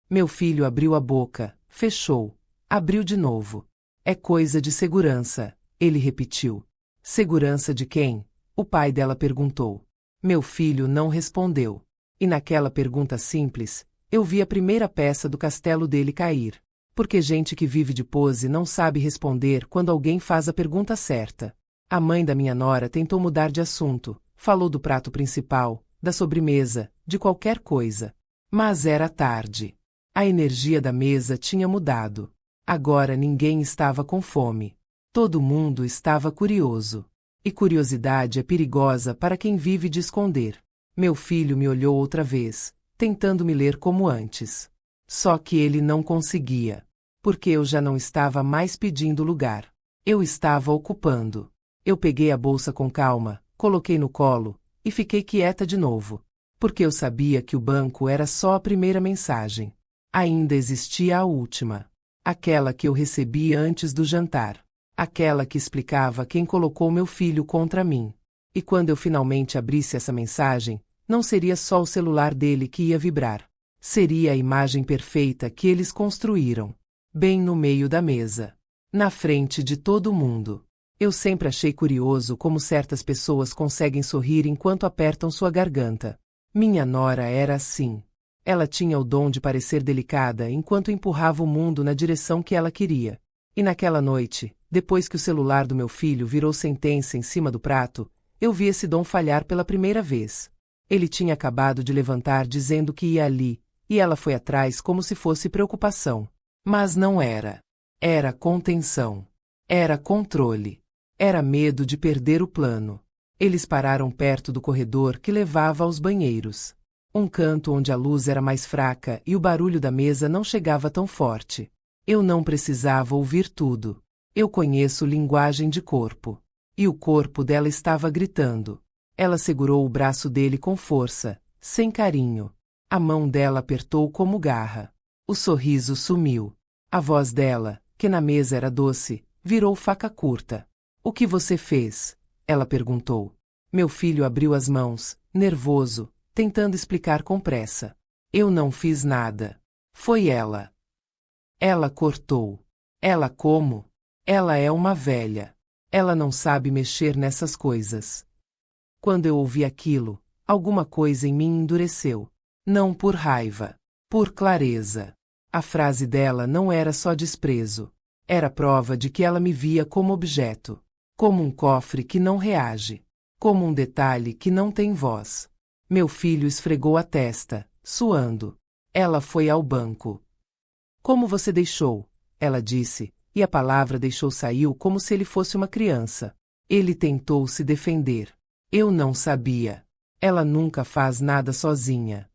Meu filho abriu a boca, fechou, abriu de novo. É coisa de segurança, ele repetiu. Segurança de quem? O pai dela perguntou. Meu filho não respondeu. E naquela pergunta simples, eu vi a primeira peça do castelo dele cair. Porque gente que vive de pose não sabe responder quando alguém faz a pergunta certa. A mãe da minha nora tentou mudar de assunto, falou do prato principal, da sobremesa, de qualquer coisa. Mas era tarde. A energia da mesa tinha mudado. Agora ninguém estava com fome. Todo mundo estava curioso. E curiosidade é perigosa para quem vive de esconder. Meu filho me olhou outra vez, tentando me ler como antes. Só que ele não conseguia. Porque eu já não estava mais pedindo lugar. Eu estava ocupando. Eu peguei a bolsa com calma, coloquei no colo, e fiquei quieta de novo. Porque eu sabia que o banco era só a primeira mensagem. Ainda existia a última. Aquela que eu recebi antes do jantar. Aquela que explicava quem colocou meu filho contra mim. E quando eu finalmente abrisse essa mensagem, não seria só o celular dele que ia vibrar. Seria a imagem perfeita que eles construíram. Bem no meio da mesa. Na frente de todo mundo. Eu sempre achei curioso como certas pessoas conseguem sorrir enquanto apertam sua garganta. Minha nora era assim. Ela tinha o dom de parecer delicada enquanto empurrava o mundo na direção que ela queria. E naquela noite, depois que o celular do meu filho virou sentença em cima do prato, eu vi esse dom falhar pela primeira vez. Ele tinha acabado de levantar dizendo que ia ali, e ela foi atrás como se fosse preocupação. Mas não era. Era contenção. Era controle. Era medo de perder o plano. Eles pararam perto do corredor que levava aos banheiros. Um canto onde a luz era mais fraca e o barulho da mesa não chegava tão forte. Eu não precisava ouvir tudo. Eu conheço linguagem de corpo. E o corpo dela estava gritando. Ela segurou o braço dele com força, sem carinho. A mão dela apertou como garra. O sorriso sumiu. A voz dela, que na mesa era doce, virou faca curta. O que você fez? Ela perguntou. Meu filho abriu as mãos, nervoso, tentando explicar com pressa. Eu não fiz nada. Foi ela. Ela cortou. Ela como? Ela é uma velha. Ela não sabe mexer nessas coisas. Quando eu ouvi aquilo, alguma coisa em mim endureceu. Não por raiva. Por clareza. A frase dela não era só desprezo. Era prova de que ela me via como objeto. Como um cofre que não reage. Como um detalhe que não tem voz. Meu filho esfregou a testa, suando. Ela foi ao banco. Como você deixou? Ela disse, e a palavra deixou saiu como se ele fosse uma criança. Ele tentou se defender. Eu não sabia. Ela nunca faz nada sozinha.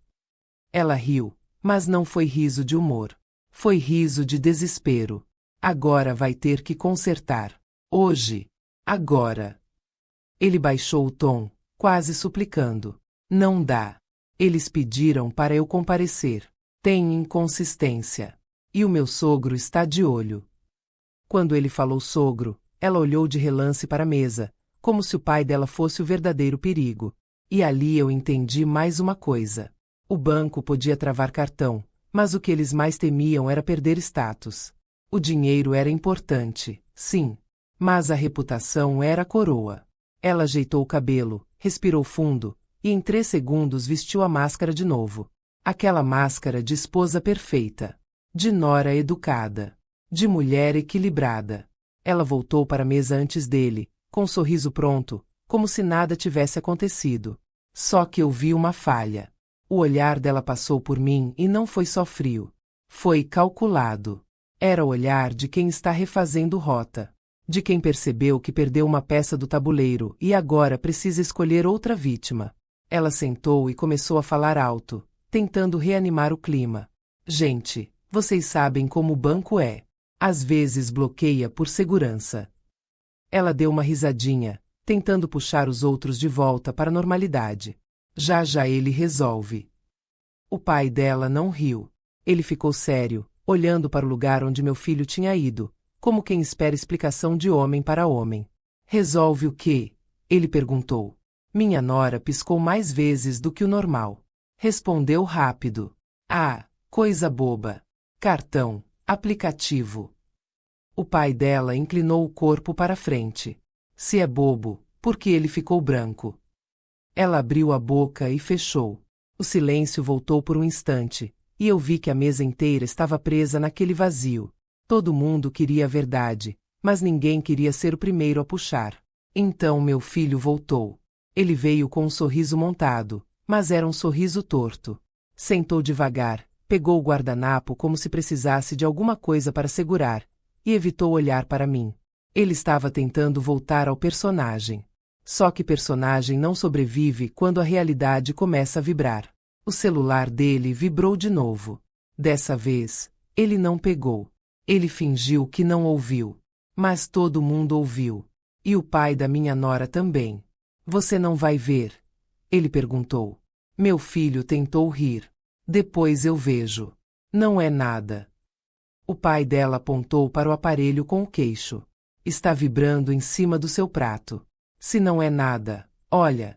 Ela riu, mas não foi riso de humor. Foi riso de desespero. Agora vai ter que consertar. Hoje. Agora. Ele baixou o tom, quase suplicando. Não dá. Eles pediram para eu comparecer. Tem inconsistência. E o meu sogro está de olho. Quando ele falou sogro, ela olhou de relance para a mesa, como se o pai dela fosse o verdadeiro perigo. E ali eu entendi mais uma coisa. O banco podia travar cartão, mas o que eles mais temiam era perder status. O dinheiro era importante, sim, mas a reputação era a coroa. Ela ajeitou o cabelo, respirou fundo, e em 3 segundos vestiu a máscara de novo. Aquela máscara de esposa perfeita, de nora educada, de mulher equilibrada. Ela voltou para a mesa antes dele, com um sorriso pronto, como se nada tivesse acontecido. Só que eu vi uma falha. O olhar dela passou por mim e não foi só frio. Foi calculado. Era o olhar de quem está refazendo rota. De quem percebeu que perdeu uma peça do tabuleiro e agora precisa escolher outra vítima. Ela sentou e começou a falar alto, tentando reanimar o clima. Gente, vocês sabem como o banco é. Às vezes bloqueia por segurança. Ela deu uma risadinha, tentando puxar os outros de volta para a normalidade. Já já ele resolve. O pai dela não riu. Ele ficou sério, olhando para o lugar onde meu filho tinha ido, como quem espera explicação de homem para homem. Resolve o quê? Ele perguntou. Minha nora piscou mais vezes do que o normal. Respondeu rápido. Ah, coisa boba. Cartão, aplicativo. O pai dela inclinou o corpo para frente. Se é bobo, por que ele ficou branco? Ela abriu a boca e fechou. O silêncio voltou por um instante, e eu vi que a mesa inteira estava presa naquele vazio. Todo mundo queria a verdade, mas ninguém queria ser o primeiro a puxar. Então meu filho voltou. Ele veio com um sorriso montado, mas era um sorriso torto. Sentou devagar, pegou o guardanapo como se precisasse de alguma coisa para segurar, e evitou olhar para mim. Ele estava tentando voltar ao personagem. Só que personagem não sobrevive quando a realidade começa a vibrar. O celular dele vibrou de novo. Dessa vez, ele não pegou. Ele fingiu que não ouviu. Mas todo mundo ouviu. E o pai da minha nora também. Você não vai ver? Ele perguntou. Meu filho tentou rir. Depois eu vejo. Não é nada. O pai dela apontou para o aparelho com o queixo. Está vibrando em cima do seu prato. Se não é nada, olha.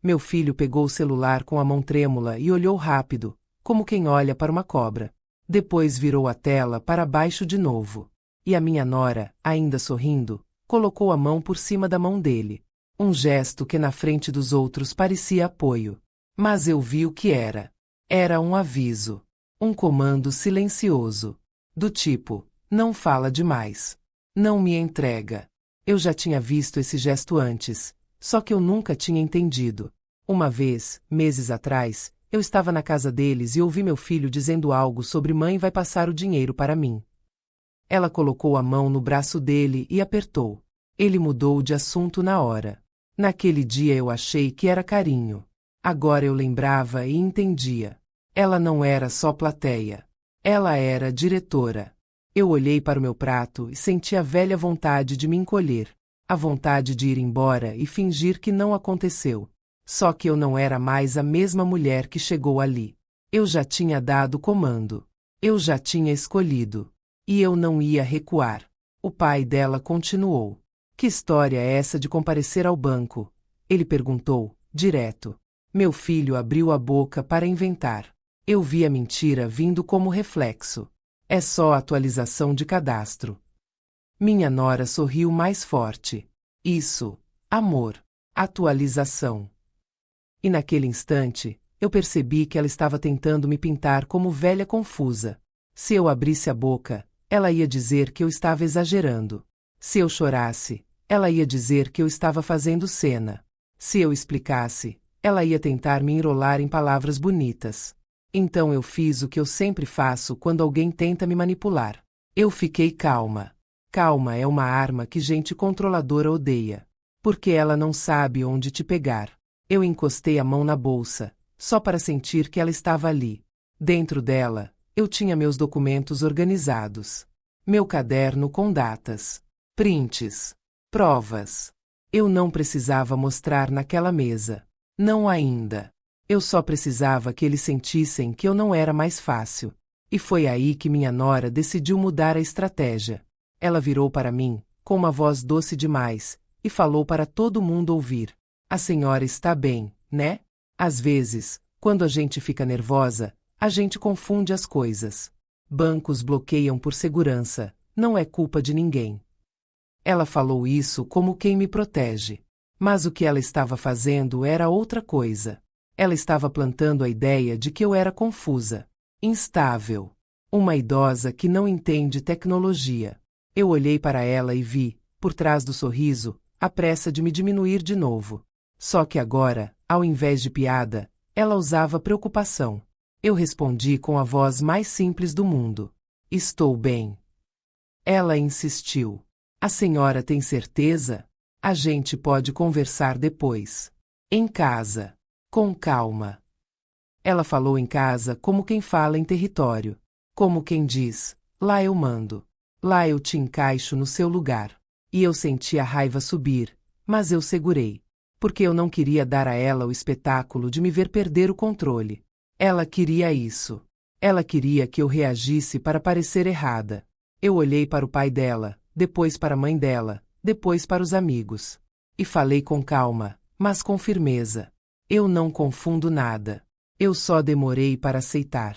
Meu filho pegou o celular com a mão trêmula e olhou rápido, como quem olha para uma cobra. Depois virou a tela para baixo de novo. E a minha nora, ainda sorrindo, colocou a mão por cima da mão dele. Um gesto que na frente dos outros parecia apoio. Mas eu vi o que era. Era um aviso. Um comando silencioso. Do tipo, não fala demais. Não me entrega. Eu já tinha visto esse gesto antes, só que eu nunca tinha entendido. Uma vez, meses atrás, eu estava na casa deles e ouvi meu filho dizendo algo sobre mãe vai passar o dinheiro para mim. Ela colocou a mão no braço dele e apertou. Ele mudou de assunto na hora. Naquele dia eu achei que era carinho. Agora eu lembrava e entendia. Ela não era só plateia. Ela era diretora. Eu olhei para o meu prato e senti a velha vontade de me encolher. A vontade de ir embora e fingir que não aconteceu. Só que eu não era mais a mesma mulher que chegou ali. Eu já tinha dado comando. Eu já tinha escolhido. E eu não ia recuar. O pai dela continuou. Que história é essa de comparecer ao banco? Ele perguntou, direto. Meu filho abriu a boca para inventar. Eu vi a mentira vindo como reflexo. É só atualização de cadastro. Minha nora sorriu mais forte. Isso, amor, atualização. E naquele instante, eu percebi que ela estava tentando me pintar como velha confusa. Se eu abrisse a boca, ela ia dizer que eu estava exagerando. Se eu chorasse, ela ia dizer que eu estava fazendo cena. Se eu explicasse, ela ia tentar me enrolar em palavras bonitas. Então eu fiz o que eu sempre faço quando alguém tenta me manipular. Eu fiquei calma. Calma é uma arma que gente controladora odeia. Porque ela não sabe onde te pegar. Eu encostei a mão na bolsa, só para sentir que ela estava ali. Dentro dela, eu tinha meus documentos organizados. Meu caderno com datas. Prints. Provas. Eu não precisava mostrar naquela mesa. Não ainda. Eu só precisava que eles sentissem que eu não era mais fácil. E foi aí que minha nora decidiu mudar a estratégia. Ela virou para mim, com uma voz doce demais, e falou para todo mundo ouvir. A senhora está bem, né? Às vezes, quando a gente fica nervosa, a gente confunde as coisas. Bancos bloqueiam por segurança, não é culpa de ninguém. Ela falou isso como quem me protege. Mas o que ela estava fazendo era outra coisa. Ela estava plantando a ideia de que eu era confusa, instável, uma idosa que não entende tecnologia. Eu olhei para ela e vi, por trás do sorriso, a pressa de me diminuir de novo. Só que agora, ao invés de piada, ela usava preocupação. Eu respondi com a voz mais simples do mundo. Estou bem. Ela insistiu. A senhora tem certeza? A gente pode conversar depois. Em casa. Com calma. Ela falou em casa como quem fala em território. Como quem diz, lá eu mando. Lá eu te encaixo no seu lugar. E eu senti a raiva subir, mas eu segurei. Porque eu não queria dar a ela o espetáculo de me ver perder o controle. Ela queria isso. Ela queria que eu reagisse para parecer errada. Eu olhei para o pai dela, depois para a mãe dela, depois para os amigos. E falei com calma, mas com firmeza. Eu não confundo nada. Eu só demorei para aceitar.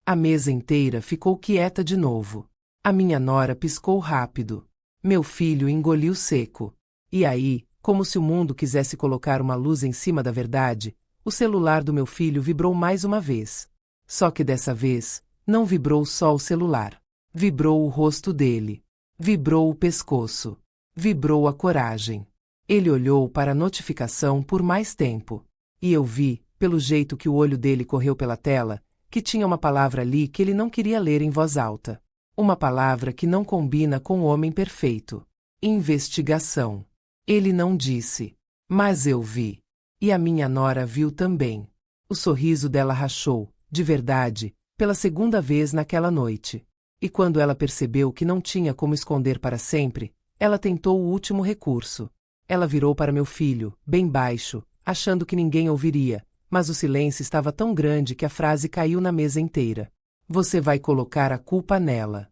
A mesa inteira ficou quieta de novo. A minha nora piscou rápido. Meu filho engoliu seco. E aí, como se o mundo quisesse colocar uma luz em cima da verdade, o celular do meu filho vibrou mais uma vez. Só que dessa vez, não vibrou só o celular. Vibrou o rosto dele. Vibrou o pescoço. Vibrou a coragem. Ele olhou para a notificação por mais tempo. E eu vi, pelo jeito que o olho dele correu pela tela, que tinha uma palavra ali que ele não queria ler em voz alta. Uma palavra que não combina com o homem perfeito. Investigação. Ele não disse. Mas eu vi. E a minha nora viu também. O sorriso dela rachou, de verdade, pela segunda vez naquela noite. E quando ela percebeu que não tinha como esconder para sempre, ela tentou o último recurso. Ela virou para meu filho, bem baixo, achando que ninguém ouviria, mas o silêncio estava tão grande que a frase caiu na mesa inteira. Você vai colocar a culpa nela.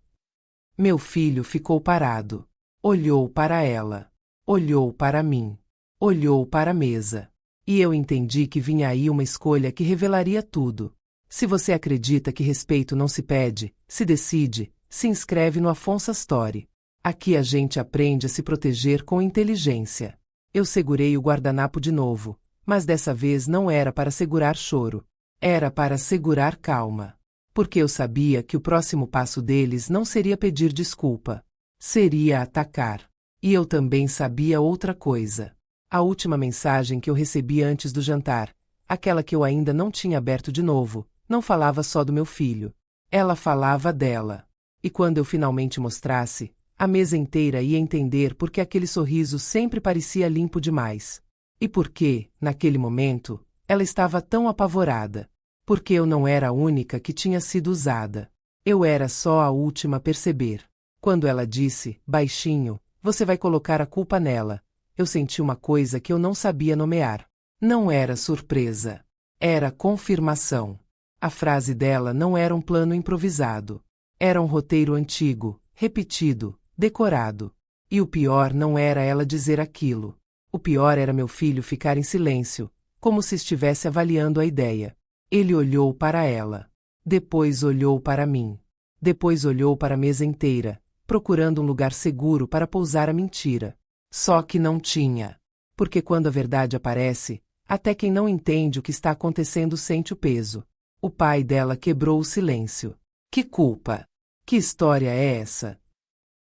Meu filho ficou parado. Olhou para ela. Olhou para mim. Olhou para a mesa. E eu entendi que vinha aí uma escolha que revelaria tudo. Se você acredita que respeito não se pede, se decide, se inscreve no Afonso Story. Aqui a gente aprende a se proteger com inteligência. Eu segurei o guardanapo de novo, mas dessa vez não era para segurar choro. Era para segurar calma. Porque eu sabia que o próximo passo deles não seria pedir desculpa. Seria atacar. E eu também sabia outra coisa. A última mensagem que eu recebi antes do jantar, aquela que eu ainda não tinha aberto de novo, não falava só do meu filho. Ela falava dela. E quando eu finalmente mostrasse, a mesa inteira ia entender por que aquele sorriso sempre parecia limpo demais. E por que, naquele momento, ela estava tão apavorada. Porque eu não era a única que tinha sido usada. Eu era só a última a perceber. Quando ela disse, baixinho, você vai colocar a culpa nela, eu senti uma coisa que eu não sabia nomear. Não era surpresa. Era confirmação. A frase dela não era um plano improvisado. Era um roteiro antigo, repetido, decorado. E o pior não era ela dizer aquilo. O pior era meu filho ficar em silêncio, como se estivesse avaliando a ideia. Ele olhou para ela. Depois olhou para mim. Depois olhou para a mesa inteira, procurando um lugar seguro para pousar a mentira. Só que não tinha. Porque quando a verdade aparece, até quem não entende o que está acontecendo sente o peso. O pai dela quebrou o silêncio. Que culpa! Que história é essa?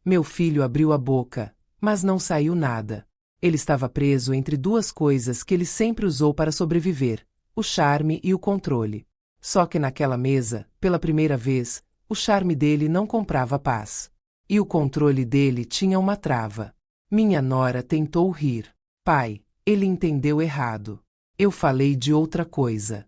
Meu filho abriu a boca, mas não saiu nada. Ele estava preso entre duas coisas que ele sempre usou para sobreviver: o charme e o controle. Só que naquela mesa, pela primeira vez, o charme dele não comprava paz. E o controle dele tinha uma trava. Minha nora tentou rir. Pai, ele entendeu errado. Eu falei de outra coisa.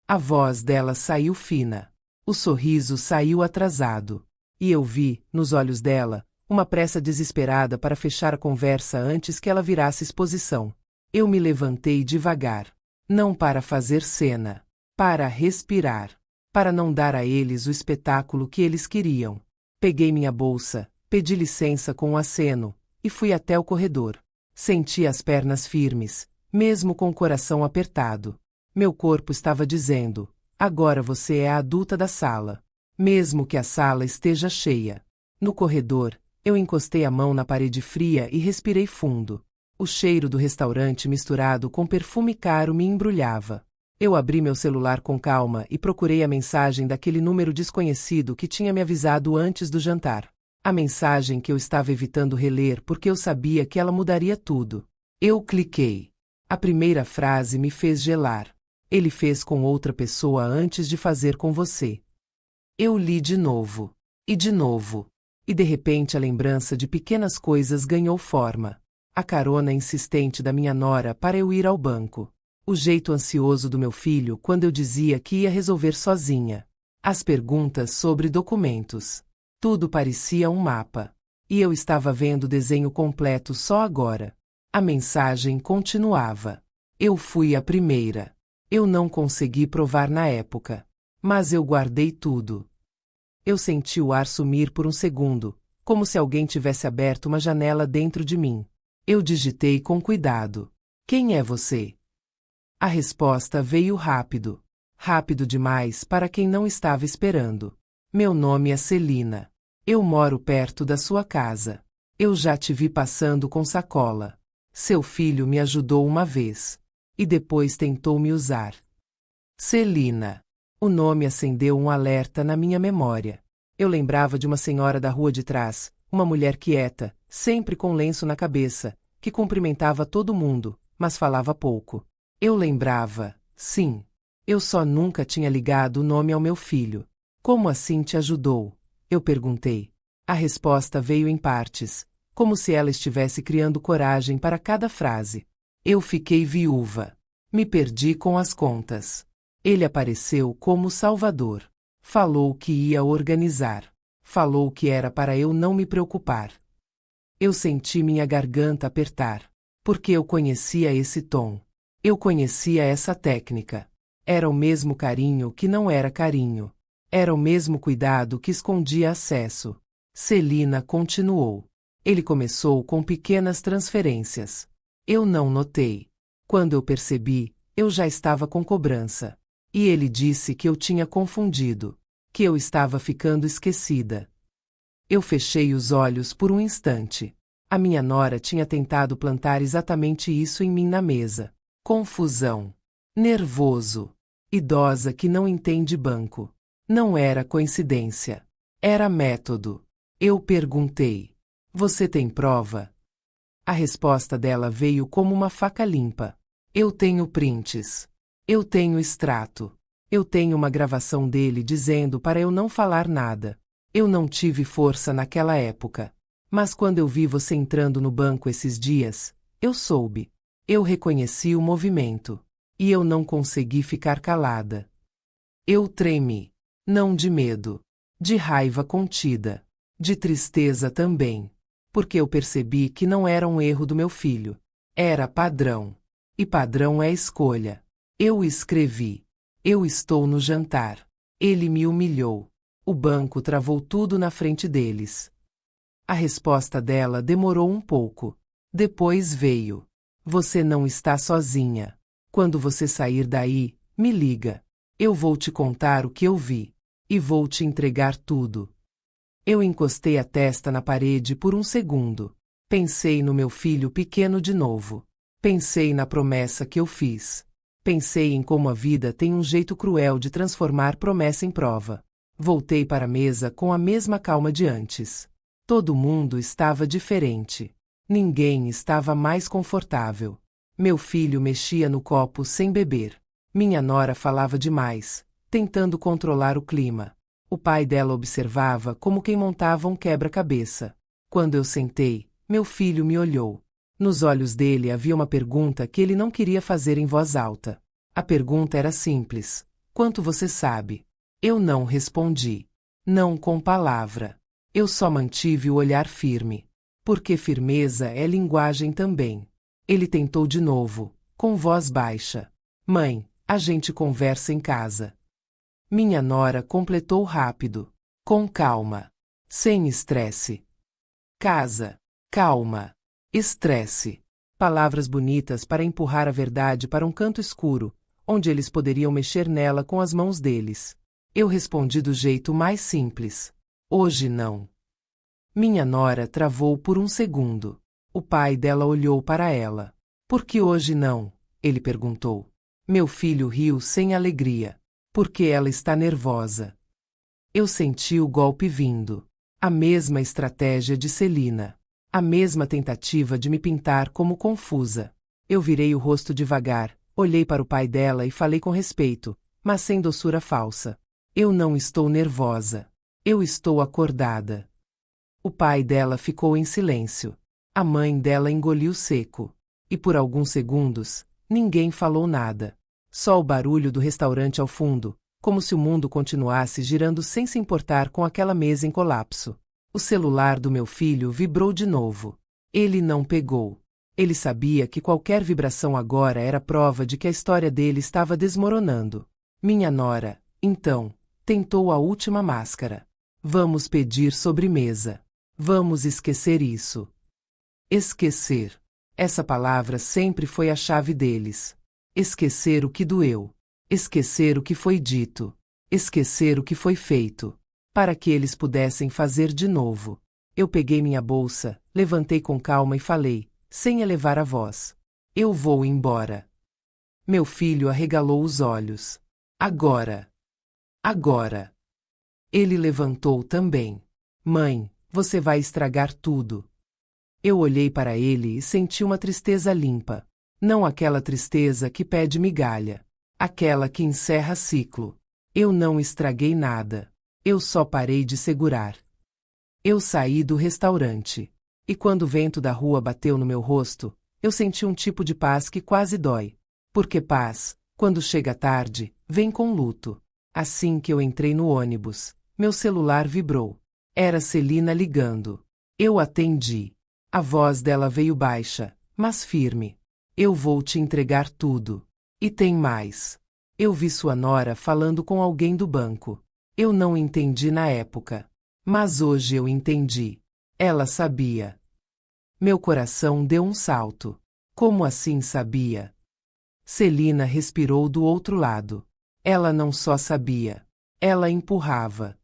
A voz dela saiu fina. O sorriso saiu atrasado. E eu vi, nos olhos dela, uma pressa desesperada para fechar a conversa antes que ela virasse exposição. Eu me levantei devagar. Não para fazer cena. Para respirar. Para não dar a eles o espetáculo que eles queriam. Peguei minha bolsa, pedi licença com um aceno, e fui até o corredor. Senti as pernas firmes, mesmo com o coração apertado. Meu corpo estava dizendo: agora você é a adulta da sala. Mesmo que a sala esteja cheia. No corredor, eu encostei a mão na parede fria e respirei fundo. O cheiro do restaurante misturado com perfume caro me embrulhava. Eu abri meu celular com calma e procurei a mensagem daquele número desconhecido que tinha me avisado antes do jantar. A mensagem que eu estava evitando reler porque eu sabia que ela mudaria tudo. Eu cliquei. A primeira frase me fez gelar. Ele fez com outra pessoa antes de fazer com você. Eu li de novo. E de novo. E de repente a lembrança de pequenas coisas ganhou forma. A carona insistente da minha nora para eu ir ao banco. O jeito ansioso do meu filho quando eu dizia que ia resolver sozinha. As perguntas sobre documentos. Tudo parecia um mapa. E eu estava vendo o desenho completo só agora. A mensagem continuava. Eu fui a primeira. Eu não consegui provar na época. Mas eu guardei tudo. Eu senti o ar sumir por um segundo, como se alguém tivesse aberto uma janela dentro de mim. Eu digitei com cuidado. Quem é você? A resposta veio rápido. Rápido demais para quem não estava esperando. Meu nome é Celina. Eu moro perto da sua casa. Eu já te vi passando com sacola. Seu filho me ajudou uma vez. E depois tentou me usar. Celina. O nome acendeu um alerta na minha memória. Eu lembrava de uma senhora da rua de trás, uma mulher quieta, sempre com lenço na cabeça, que cumprimentava todo mundo, mas falava pouco. Eu lembrava, sim. Eu só nunca tinha ligado o nome ao meu filho. Como assim te ajudou? Eu perguntei. A resposta veio em partes, como se ela estivesse criando coragem para cada frase. Eu fiquei viúva. Me perdi com as contas. Ele apareceu como Salvador. Falou que ia organizar. Falou que era para eu não me preocupar. Eu senti minha garganta apertar, porque eu conhecia esse tom. Eu conhecia essa técnica. Era o mesmo carinho que não era carinho. Era o mesmo cuidado que escondia acesso. Celina continuou. Ele começou com pequenas transferências. Eu não notei. Quando eu percebi, eu já estava com cobrança. E ele disse que eu tinha confundido. Que eu estava ficando esquecida. Eu fechei os olhos por um instante. A minha nora tinha tentado plantar exatamente isso em mim na mesa. Confusão. Nervoso. Idosa que não entende banco. Não era coincidência. Era método. Eu perguntei. Você tem prova? A resposta dela veio como uma faca limpa. Eu tenho prints. Eu tenho extrato. Eu tenho uma gravação dele dizendo para eu não falar nada. Eu não tive força naquela época. Mas quando eu vi você entrando no banco esses dias, eu soube. Eu reconheci o movimento. E eu não consegui ficar calada. Eu tremi. Não de medo. De raiva contida. De tristeza também. Porque eu percebi que não era um erro do meu filho. Era padrão. E padrão é escolha. Eu escrevi. Eu estou no jantar. Ele me humilhou. O banco travou tudo na frente deles. A resposta dela demorou um pouco. Depois veio. Você não está sozinha. Quando você sair daí, me liga. Eu vou te contar o que eu vi. E vou te entregar tudo. Eu encostei a testa na parede por um segundo. Pensei no meu filho pequeno de novo. Pensei na promessa que eu fiz. Pensei em como a vida tem um jeito cruel de transformar promessa em prova. Voltei para a mesa com a mesma calma de antes. Todo mundo estava diferente. Ninguém estava mais confortável. Meu filho mexia no copo sem beber. Minha nora falava demais, tentando controlar o clima. O pai dela observava como quem montava um quebra-cabeça. Quando eu sentei, meu filho me olhou. Nos olhos dele havia uma pergunta que ele não queria fazer em voz alta. A pergunta era simples. Quanto você sabe? Eu não respondi. Não com palavra. Eu só mantive o olhar firme. Porque firmeza é linguagem também. Ele tentou de novo, com voz baixa. Mãe, a gente conversa em casa. Minha nora completou rápido. Com calma. Sem estresse. Casa. Calma. Estresse. Palavras bonitas para empurrar a verdade para um canto escuro, onde eles poderiam mexer nela com as mãos deles. Eu respondi do jeito mais simples. Hoje não. Minha nora travou por um segundo. O pai dela olhou para ela. Por que hoje não? Ele perguntou. Meu filho riu sem alegria. Porque ela está nervosa. Eu senti o golpe vindo. A mesma estratégia de Celina. A mesma tentativa de me pintar como confusa. Eu virei o rosto devagar, olhei para o pai dela e falei com respeito, mas sem doçura falsa. Eu não estou nervosa. Eu estou acordada. O pai dela ficou em silêncio. A mãe dela engoliu seco. E por alguns segundos, ninguém falou nada. Só o barulho do restaurante ao fundo, como se o mundo continuasse girando sem se importar com aquela mesa em colapso. O celular do meu filho vibrou de novo. Ele não pegou. Ele sabia que qualquer vibração agora era prova de que a história dele estava desmoronando. Minha nora, então, tentou a última máscara. Vamos pedir sobremesa. Vamos esquecer isso. Esquecer. Essa palavra sempre foi a chave deles. Esquecer o que doeu. Esquecer o que foi dito. Esquecer o que foi feito. Para que eles pudessem fazer de novo. Eu peguei minha bolsa, levantei com calma e falei, sem elevar a voz. Eu vou embora. Meu filho arregalou os olhos. Agora. Agora. Ele levantou também. Mãe, você vai estragar tudo. Eu olhei para ele e senti uma tristeza limpa. Não aquela tristeza que pede migalha. Aquela que encerra ciclo. Eu não estraguei nada. Eu só parei de segurar. Eu saí do restaurante. E quando o vento da rua bateu no meu rosto, eu senti um tipo de paz que quase dói. Porque paz, quando chega tarde, vem com luto. Assim que eu entrei no ônibus, meu celular vibrou. Era Celina ligando. Eu atendi. A voz dela veio baixa, mas firme. Eu vou te entregar tudo. E tem mais. Eu vi sua nora falando com alguém do banco. Eu não entendi na época. Mas hoje eu entendi. Ela sabia. Meu coração deu um salto. Como assim sabia? Celina respirou do outro lado. Ela não só sabia. Ela empurrava.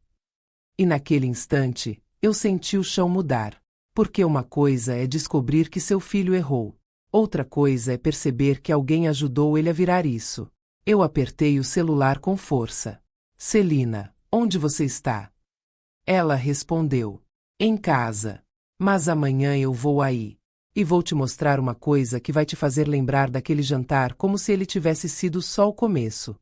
E naquele instante, eu senti o chão mudar. Porque uma coisa é descobrir que seu filho errou. Outra coisa é perceber que alguém ajudou ele a virar isso. Eu apertei o celular com força. Celina, onde você está? Ela respondeu. Em casa. Mas amanhã eu vou aí. E vou te mostrar uma coisa que vai te fazer lembrar daquele jantar como se ele tivesse sido só o começo.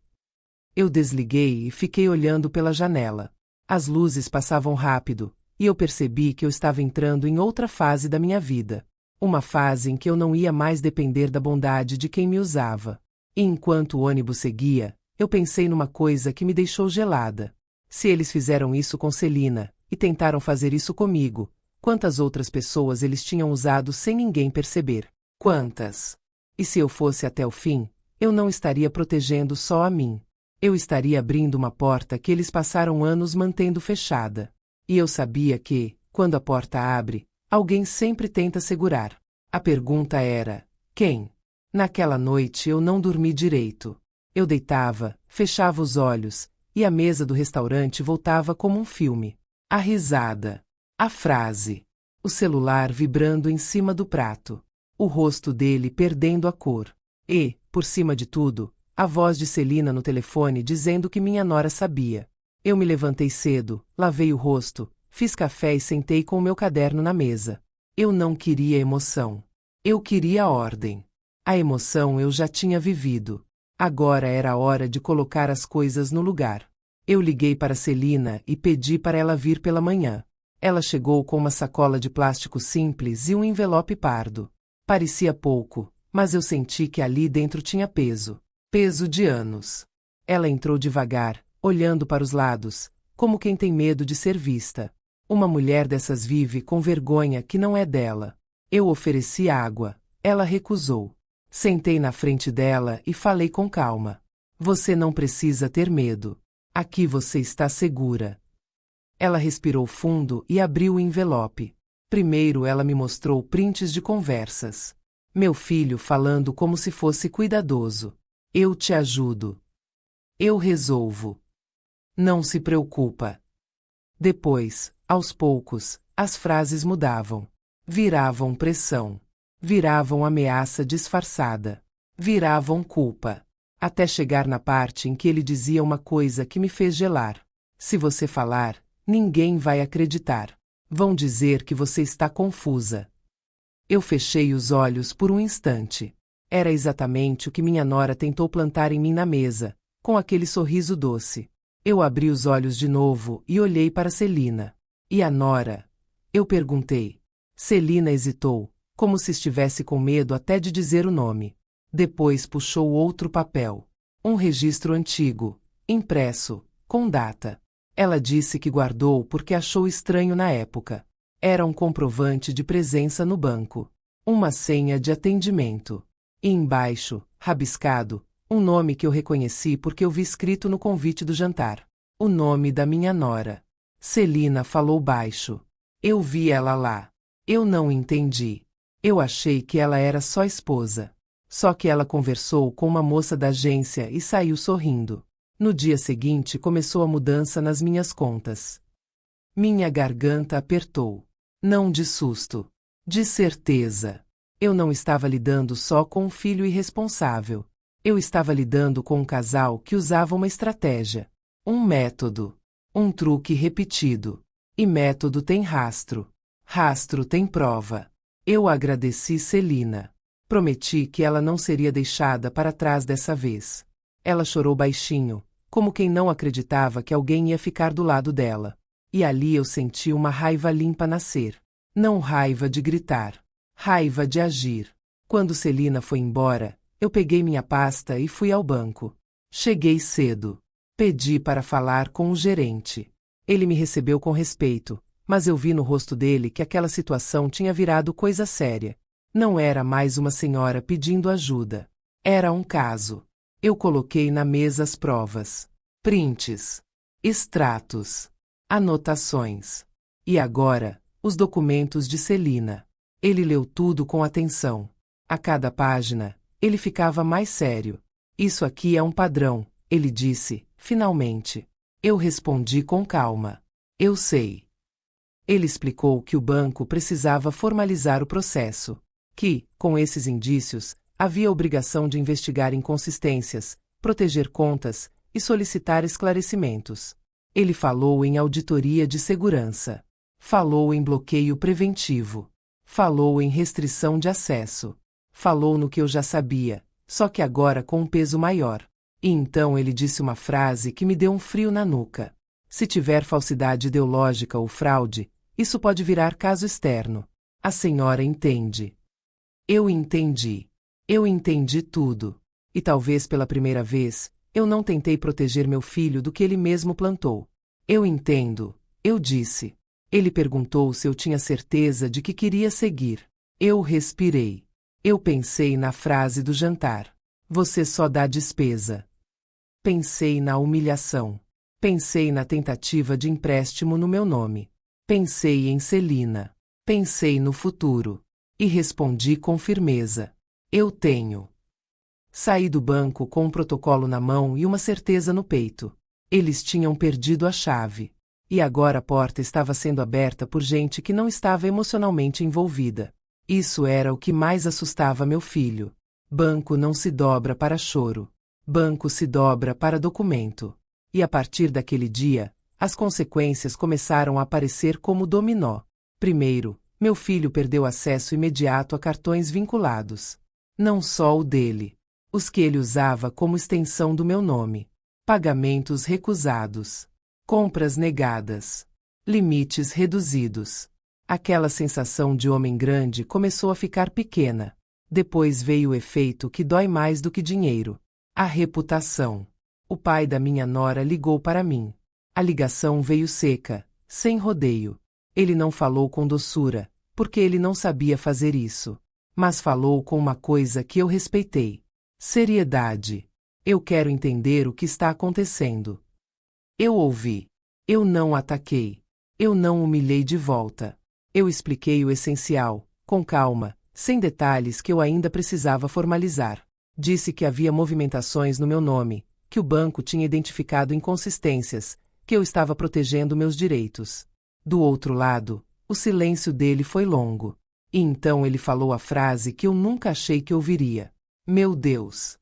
Eu desliguei e fiquei olhando pela janela. As luzes passavam rápido, e eu percebi que eu estava entrando em outra fase da minha vida. Uma fase em que eu não ia mais depender da bondade de quem me usava. E enquanto o ônibus seguia, eu pensei numa coisa que me deixou gelada. Se eles fizeram isso com Celina, e tentaram fazer isso comigo, quantas outras pessoas eles tinham usado sem ninguém perceber? Quantas? E se eu fosse até o fim, eu não estaria protegendo só a mim. Eu estaria abrindo uma porta que eles passaram anos mantendo fechada. E eu sabia que, quando a porta abre, alguém sempre tenta segurar. A pergunta era: quem? Naquela noite eu não dormi direito. Eu deitava, fechava os olhos, e a mesa do restaurante voltava como um filme. A risada. A frase. O celular vibrando em cima do prato. O rosto dele perdendo a cor. E, por cima de tudo, a voz de Celina no telefone dizendo que minha nora sabia. Eu me levantei cedo, lavei o rosto, fiz café e sentei com o meu caderno na mesa. Eu não queria emoção. Eu queria ordem. A emoção eu já tinha vivido. Agora era a hora de colocar as coisas no lugar. Eu liguei para Celina e pedi para ela vir pela manhã. Ela chegou com uma sacola de plástico simples e um envelope pardo. Parecia pouco, mas eu senti que ali dentro tinha peso. Peso de anos. Ela entrou devagar, olhando para os lados, como quem tem medo de ser vista. Uma mulher dessas vive com vergonha que não é dela. Eu ofereci água. Ela recusou. Sentei na frente dela e falei com calma. Você não precisa ter medo. Aqui você está segura. Ela respirou fundo e abriu o envelope. Primeiro ela me mostrou prints de conversas. Meu filho falando como se fosse cuidadoso. Eu te ajudo. Eu resolvo. Não se preocupa. Depois, aos poucos, as frases mudavam. Viravam pressão. Viravam ameaça disfarçada. Viravam culpa. Até chegar na parte em que ele dizia uma coisa que me fez gelar. Se você falar, ninguém vai acreditar. Vão dizer que você está confusa. Eu fechei os olhos por um instante. Era exatamente o que minha nora tentou plantar em mim na mesa, com aquele sorriso doce. Eu abri os olhos de novo e olhei para Celina. E a nora? Eu perguntei. Celina hesitou, como se estivesse com medo até de dizer o nome. Depois puxou outro papel. Um registro antigo, impresso, com data. Ela disse que guardou porque achou estranho na época. Era um comprovante de presença no banco. Uma senha de atendimento. E embaixo, rabiscado, um nome que eu reconheci porque eu vi escrito no convite do jantar. O nome da minha nora. Celina falou baixo. Eu vi ela lá. Eu não entendi. Eu achei que ela era só esposa. Só que ela conversou com uma moça da agência e saiu sorrindo. No dia seguinte começou a mudança nas minhas contas. Minha garganta apertou. Não de susto. De certeza. Eu não estava lidando só com um filho irresponsável. Eu estava lidando com um casal que usava uma estratégia. Um método. Um truque repetido. E método tem rastro. Rastro tem prova. Eu agradeci Celina. Prometi que ela não seria deixada para trás dessa vez. Ela chorou baixinho, como quem não acreditava que alguém ia ficar do lado dela. E ali eu senti uma raiva limpa nascer. Não raiva de gritar. Raiva de agir. Quando Celina foi embora, eu peguei minha pasta e fui ao banco. Cheguei cedo. Pedi para falar com o gerente. Ele me recebeu com respeito, mas eu vi no rosto dele que aquela situação tinha virado coisa séria. Não era mais uma senhora pedindo ajuda. Era um caso. Eu coloquei na mesa as provas. Prints. Extratos. Anotações. E agora, os documentos de Celina. Ele leu tudo com atenção. A cada página, ele ficava mais sério. Isso aqui é um padrão, ele disse, finalmente. Eu respondi com calma. Eu sei. Ele explicou que o banco precisava formalizar o processo. Que, com esses indícios, havia obrigação de investigar inconsistências, proteger contas e solicitar esclarecimentos. Ele falou em auditoria de segurança. Falou em bloqueio preventivo. Falou em restrição de acesso. Falou no que eu já sabia, só que agora com um peso maior. E então ele disse uma frase que me deu um frio na nuca. Se tiver falsidade ideológica ou fraude, isso pode virar caso externo. A senhora entende. Eu entendi. Eu entendi tudo. E talvez pela primeira vez, eu não tentei proteger meu filho do que ele mesmo plantou. Eu entendo, eu disse. Ele perguntou se eu tinha certeza de que queria seguir. Eu respirei. Eu pensei na frase do jantar. Você só dá despesa. Pensei na humilhação. Pensei na tentativa de empréstimo no meu nome. Pensei em Celina. Pensei no futuro. E respondi com firmeza. Eu tenho. Saí do banco com um protocolo na mão e uma certeza no peito. Eles tinham perdido a chave. E agora a porta estava sendo aberta por gente que não estava emocionalmente envolvida. Isso era o que mais assustava meu filho. Banco não se dobra para choro. Banco se dobra para documento. E a partir daquele dia, as consequências começaram a aparecer como dominó. Primeiro, meu filho perdeu acesso imediato a cartões vinculados. Não só o dele. Os que ele usava como extensão do meu nome. Pagamentos recusados. Compras negadas. Limites reduzidos. Aquela sensação de homem grande começou a ficar pequena. Depois veio o efeito que dói mais do que dinheiro. A reputação. O pai da minha nora ligou para mim. A ligação veio seca, sem rodeio. Ele não falou com doçura, porque ele não sabia fazer isso. Mas falou com uma coisa que eu respeitei: seriedade. Eu quero entender o que está acontecendo. Eu ouvi. Eu não ataquei. Eu não humilhei de volta. Eu expliquei o essencial, com calma, sem detalhes que eu ainda precisava formalizar. Disse que havia movimentações no meu nome, que o banco tinha identificado inconsistências, que eu estava protegendo meus direitos. Do outro lado, o silêncio dele foi longo. E então ele falou a frase que eu nunca achei que ouviria: meu Deus!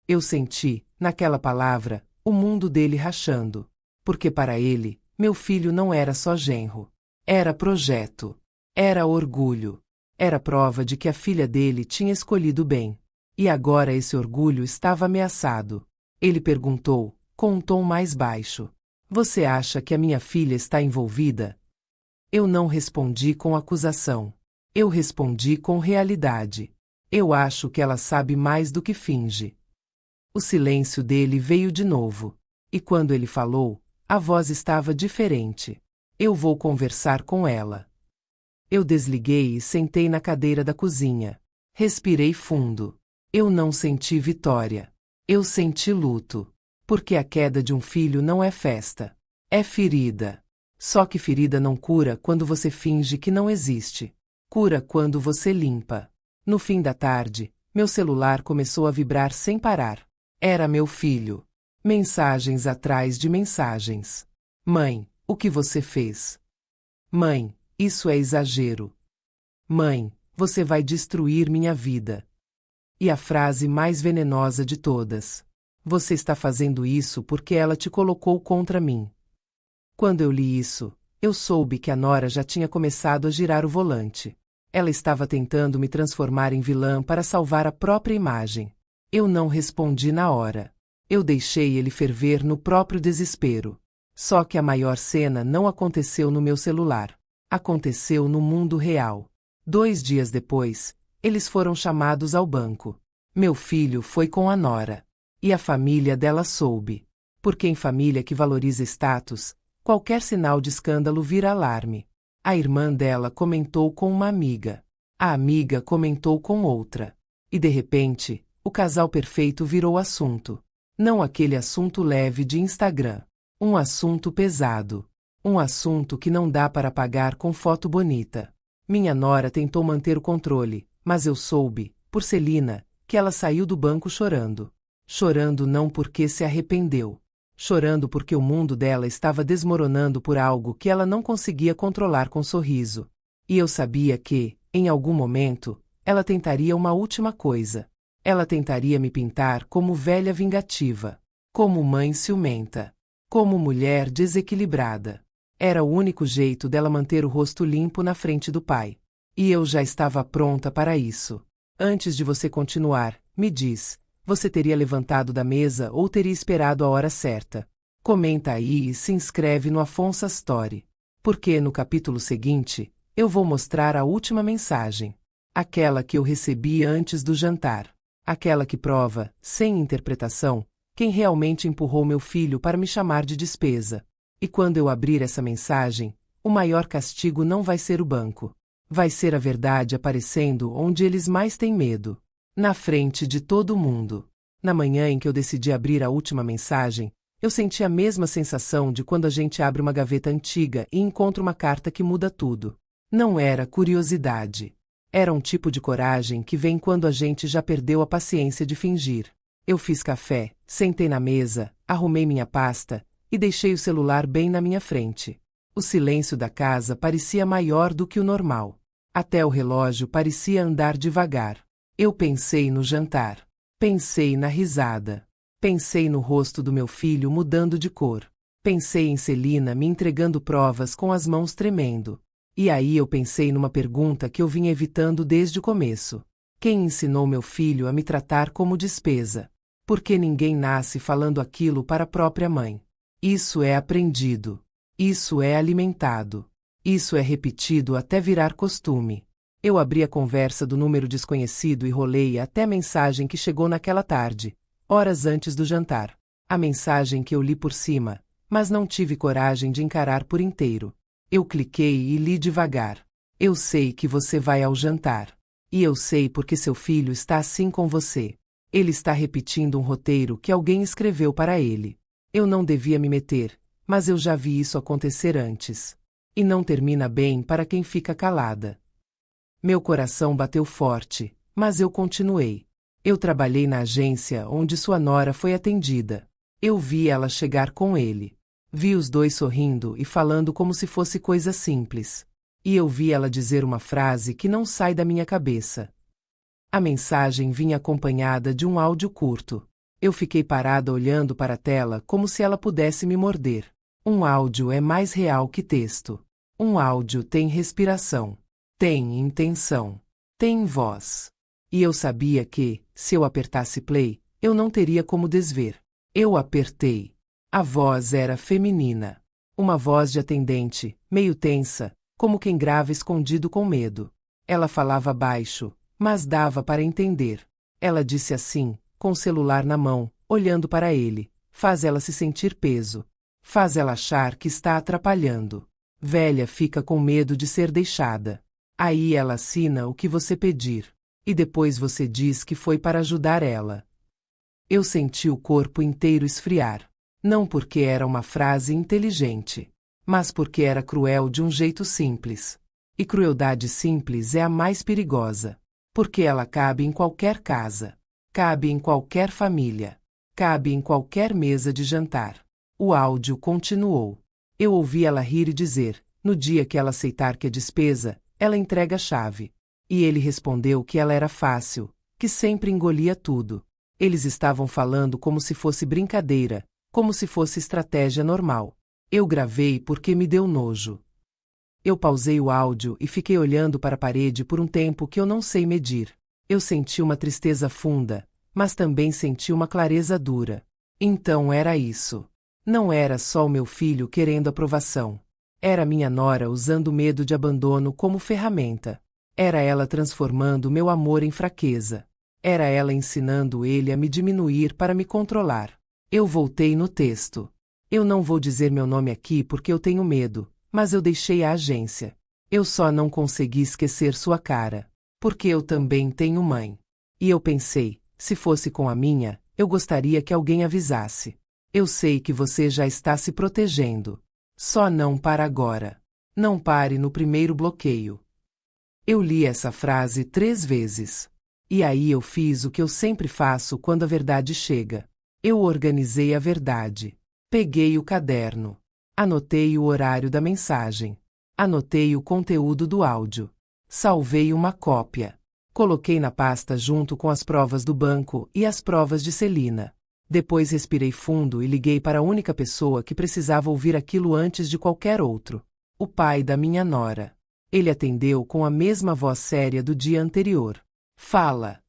Eu senti, naquela palavra, o mundo dele rachando. Porque para ele, meu filho não era só genro. Era projeto. Era orgulho. Era prova de que a filha dele tinha escolhido bem. E agora esse orgulho estava ameaçado. Ele perguntou, com um tom mais baixo: você acha que a minha filha está envolvida? Eu não respondi com acusação. Eu respondi com realidade. Eu acho que ela sabe mais do que finge. O silêncio dele veio de novo. E quando ele falou, a voz estava diferente. Eu vou conversar com ela. Eu desliguei e sentei na cadeira da cozinha. Respirei fundo. Eu não senti vitória. Eu senti luto. Porque a queda de um filho não é festa. É ferida. Só que ferida não cura quando você finge que não existe. Cura quando você limpa. No fim da tarde, meu celular começou a vibrar sem parar. Era meu filho. Mensagens atrás de mensagens. Mãe, o que você fez? Mãe, isso é exagero. Mãe, você vai destruir minha vida. E a frase mais venenosa de todas: você está fazendo isso porque ela te colocou contra mim. Quando eu li isso, eu soube que a Nora já tinha começado a girar o volante. Ela estava tentando me transformar em vilã para salvar a própria imagem. Eu não respondi na hora. Eu deixei ele ferver no próprio desespero. Só que a maior cena não aconteceu no meu celular. Aconteceu no mundo real. 2 dias depois, eles foram chamados ao banco. Meu filho foi com a Nora. E a família dela soube. Porque em família que valoriza status, qualquer sinal de escândalo vira alarme. A irmã dela comentou com uma amiga. A amiga comentou com outra. E de repente, o casal perfeito virou assunto. Não aquele assunto leve de Instagram. Um assunto pesado. Um assunto que não dá para apagar com foto bonita. Minha nora tentou manter o controle, mas eu soube, por Celina, que ela saiu do banco chorando. Chorando não porque se arrependeu. Chorando porque o mundo dela estava desmoronando por algo que ela não conseguia controlar com sorriso. E eu sabia que, em algum momento, ela tentaria uma última coisa. Ela tentaria me pintar como velha vingativa, como mãe ciumenta, como mulher desequilibrada. Era o único jeito dela manter o rosto limpo na frente do pai. E eu já estava pronta para isso. Antes de você continuar, me diz, você teria levantado da mesa ou teria esperado a hora certa? Comenta aí e se inscreve no Afonso Story. Porque no capítulo seguinte, eu vou mostrar a última mensagem. Aquela que eu recebi antes do jantar. Aquela que prova, sem interpretação, quem realmente empurrou meu filho para me chamar de despesa. E quando eu abrir essa mensagem, o maior castigo não vai ser o banco. Vai ser a verdade aparecendo onde eles mais têm medo. Na frente de todo mundo. Na manhã em que eu decidi abrir a última mensagem, eu senti a mesma sensação de quando a gente abre uma gaveta antiga e encontra uma carta que muda tudo. Não era curiosidade. Era um tipo de coragem que vem quando a gente já perdeu a paciência de fingir. Eu fiz café, sentei na mesa, arrumei minha pasta e deixei o celular bem na minha frente. O silêncio da casa parecia maior do que o normal. Até o relógio parecia andar devagar. Eu pensei no jantar. Pensei na risada. Pensei no rosto do meu filho mudando de cor. Pensei em Celina me entregando provas com as mãos tremendo. E aí eu pensei numa pergunta que eu vinha evitando desde o começo. Quem ensinou meu filho a me tratar como despesa? Porque ninguém nasce falando aquilo para a própria mãe. Isso é aprendido. Isso é alimentado. Isso é repetido até virar costume. Eu abri a conversa do número desconhecido e rolei até a mensagem que chegou naquela tarde, horas antes do jantar. A mensagem que eu li por cima, mas não tive coragem de encarar por inteiro. Eu cliquei e li devagar. Eu sei que você vai ao jantar. E eu sei porque seu filho está assim com você. Ele está repetindo um roteiro que alguém escreveu para ele. Eu não devia me meter, mas eu já vi isso acontecer antes. E não termina bem para quem fica calada. Meu coração bateu forte, mas eu continuei. Eu trabalhei na agência onde sua nora foi atendida. Eu vi ela chegar com ele. Vi os dois sorrindo e falando como se fosse coisa simples. E eu vi ela dizer uma frase que não sai da minha cabeça. A mensagem vinha acompanhada de um áudio curto. Eu fiquei parada olhando para a tela como se ela pudesse me morder. Um áudio é mais real que texto. Um áudio tem respiração. Tem intenção. Tem voz. E eu sabia que, se eu apertasse play, eu não teria como desver. Eu apertei. A voz era feminina. Uma voz de atendente, meio tensa, como quem grava escondido com medo. Ela falava baixo, mas dava para entender. Ela disse assim, com o celular na mão, olhando para ele. Faz ela se sentir peso. Faz ela achar que está atrapalhando. Velha fica com medo de ser deixada. Aí ela assina o que você pedir. E depois você diz que foi para ajudar ela. Eu senti o corpo inteiro esfriar. Não porque era uma frase inteligente, mas porque era cruel de um jeito simples. E crueldade simples é a mais perigosa. Porque ela cabe em qualquer casa. Cabe em qualquer família. Cabe em qualquer mesa de jantar. O áudio continuou. Eu ouvi ela rir e dizer, no dia que ela aceitar que é despesa, ela entrega a chave. E ele respondeu que ela era fácil, que sempre engolia tudo. Eles estavam falando como se fosse brincadeira, como se fosse estratégia normal. Eu gravei porque me deu nojo. Eu pausei o áudio e fiquei olhando para a parede por um tempo que eu não sei medir. Eu senti uma tristeza funda, mas também senti uma clareza dura. Então era isso. Não era só o meu filho querendo aprovação. Era minha nora usando o medo de abandono como ferramenta. Era ela transformando meu amor em fraqueza. Era ela ensinando ele a me diminuir para me controlar. Eu voltei no texto. Eu não vou dizer meu nome aqui porque eu tenho medo, mas eu deixei a agência. Eu só não consegui esquecer sua cara. Porque eu também tenho mãe. E eu pensei, se fosse com a minha, eu gostaria que alguém avisasse. Eu sei que você já está se protegendo. Só não para agora. Não pare no primeiro bloqueio. Eu li essa frase 3 vezes. E aí eu fiz o que eu sempre faço quando a verdade chega. Eu organizei a verdade. Peguei o caderno. Anotei o horário da mensagem. Anotei o conteúdo do áudio. Salvei uma cópia. Coloquei na pasta junto com as provas do banco e as provas de Celina. Depois respirei fundo e liguei para a única pessoa que precisava ouvir aquilo antes de qualquer outro. O pai da minha nora. Ele atendeu com a mesma voz séria do dia anterior. Fala.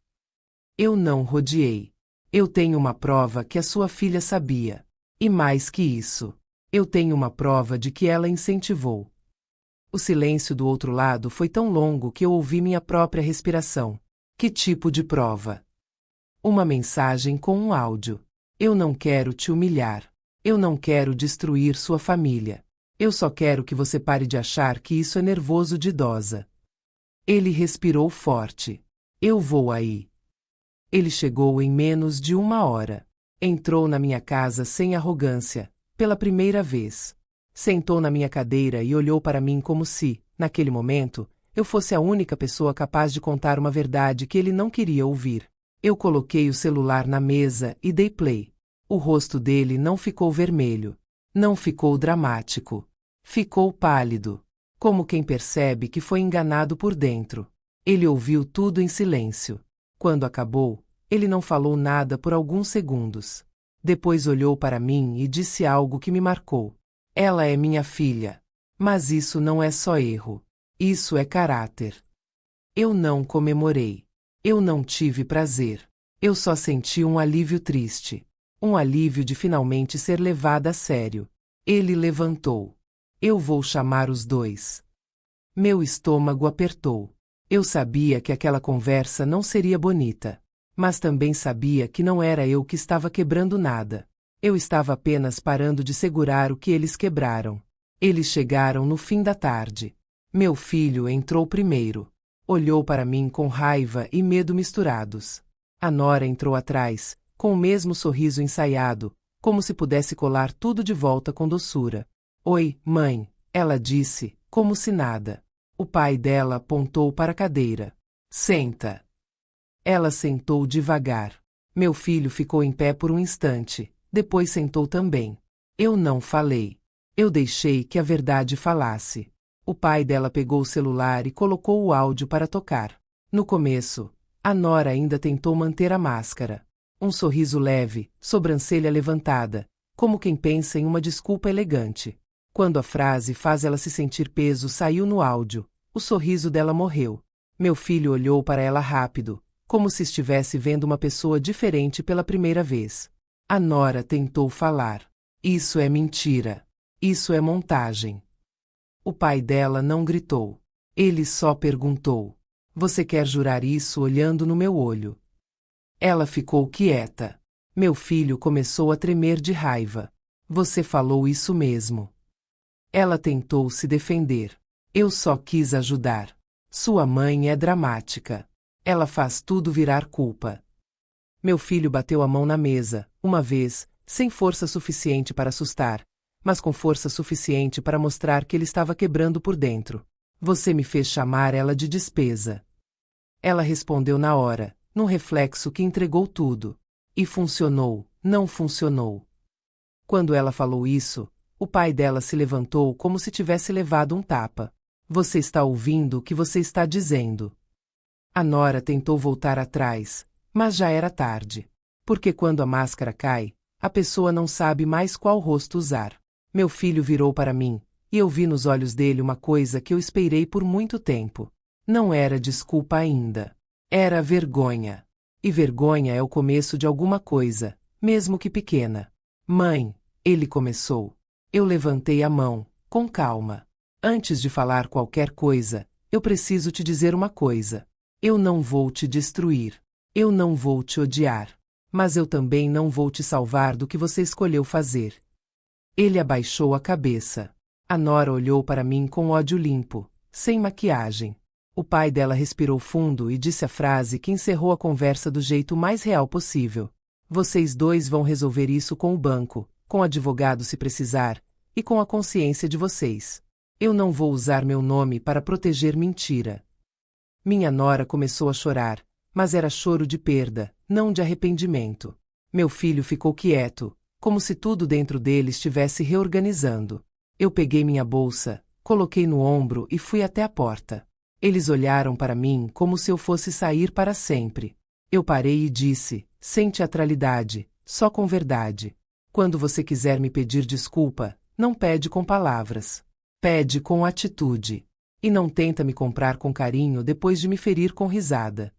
Eu não rodeei. Eu tenho uma prova que a sua filha sabia. E mais que isso, eu tenho uma prova de que ela incentivou. O silêncio do outro lado foi tão longo que eu ouvi minha própria respiração. Que tipo de prova? Uma mensagem com um áudio. Eu não quero te humilhar. Eu não quero destruir sua família. Eu só quero que você pare de achar que isso é nervoso de idosa. Ele respirou forte. Eu vou aí. Ele chegou em menos de 1 hora. Entrou na minha casa sem arrogância, pela primeira vez. Sentou na minha cadeira e olhou para mim como se, naquele momento, eu fosse a única pessoa capaz de contar uma verdade que ele não queria ouvir. Eu coloquei o celular na mesa e dei play. O rosto dele não ficou vermelho. Não ficou dramático. Ficou pálido. Como quem percebe que foi enganado por dentro. Ele ouviu tudo em silêncio. Quando acabou, ele não falou nada por alguns segundos. Depois olhou para mim e disse algo que me marcou. Ela é minha filha. Mas isso não é só erro. Isso é caráter. Eu não comemorei. Eu não tive prazer. Eu só senti um alívio triste. Um alívio de finalmente ser levada a sério. Ele levantou. Eu vou chamar os dois. Meu estômago apertou. Eu sabia que aquela conversa não seria bonita. Mas também sabia que não era eu que estava quebrando nada. Eu estava apenas parando de segurar o que eles quebraram. Eles chegaram no fim da tarde. Meu filho entrou primeiro. Olhou para mim com raiva e medo misturados. A nora entrou atrás, com o mesmo sorriso ensaiado, como se pudesse colar tudo de volta com doçura. Oi, mãe, ela disse, como se nada. O pai dela apontou para a cadeira. Senta. Ela sentou devagar. Meu filho ficou em pé por um instante, depois sentou também. Eu não falei. Eu deixei que a verdade falasse. O pai dela pegou o celular e colocou o áudio para tocar. No começo, a nora ainda tentou manter a máscara. Um sorriso leve, sobrancelha levantada, como quem pensa em uma desculpa elegante. Quando a frase faz ela se sentir peso saiu no áudio, o sorriso dela morreu. Meu filho olhou para ela rápido, como se estivesse vendo uma pessoa diferente pela primeira vez. A nora tentou falar. Isso é mentira. Isso é montagem. O pai dela não gritou. Ele só perguntou. Você quer jurar isso olhando no meu olho? Ela ficou quieta. Meu filho começou a tremer de raiva. Você falou isso mesmo. Ela tentou se defender. Eu só quis ajudar. Sua mãe é dramática. Ela faz tudo virar culpa. Meu filho bateu a mão na mesa, uma vez, sem força suficiente para assustar, mas com força suficiente para mostrar que ele estava quebrando por dentro. Você me fez chamar ela de despesa. Ela respondeu na hora, num reflexo que entregou tudo. E funcionou, não funcionou. Quando ela falou isso, o pai dela se levantou como se tivesse levado um tapa. Você está ouvindo o que você está dizendo? A nora tentou voltar atrás, mas já era tarde. Porque quando a máscara cai, a pessoa não sabe mais qual rosto usar. Meu filho virou para mim, e eu vi nos olhos dele uma coisa que eu esperei por muito tempo. Não era desculpa ainda. Era vergonha. E vergonha é o começo de alguma coisa, mesmo que pequena. Mãe, ele começou. Eu levantei a mão, com calma. Antes de falar qualquer coisa, eu preciso te dizer uma coisa. Eu não vou te destruir. Eu não vou te odiar. Mas eu também não vou te salvar do que você escolheu fazer. Ele abaixou a cabeça. A nora olhou para mim com ódio limpo, sem maquiagem. O pai dela respirou fundo e disse a frase que encerrou a conversa do jeito mais real possível. Vocês dois vão resolver isso com o banco, com o advogado se precisar, e com a consciência de vocês. Eu não vou usar meu nome para proteger mentira. Minha nora começou a chorar, mas era choro de perda, não de arrependimento. Meu filho ficou quieto, como se tudo dentro dele estivesse reorganizando. Eu peguei minha bolsa, coloquei no ombro e fui até a porta. Eles olharam para mim como se eu fosse sair para sempre. Eu parei e disse, sem teatralidade, só com verdade. Quando você quiser me pedir desculpa, não pede com palavras. Pede com atitude. E não tenta me comprar com carinho depois de me ferir com risada.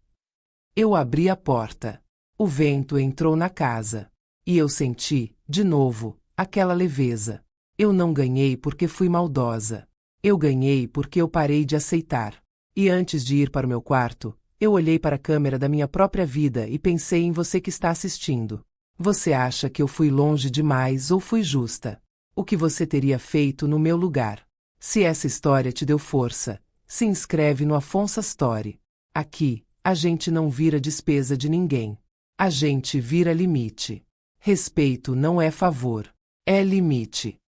Eu abri a porta. O vento entrou na casa. E eu senti, de novo, aquela leveza. Eu não ganhei porque fui maldosa. Eu ganhei porque eu parei de aceitar. E antes de ir para o meu quarto, eu olhei para a câmera da minha própria vida e pensei em você que está assistindo. Você acha que eu fui longe demais ou fui justa? O que você teria feito no meu lugar? Se essa história te deu força, se inscreve no Afonso Story. Aqui, a gente não vira despesa de ninguém. A gente vira limite. Respeito não é favor, é limite.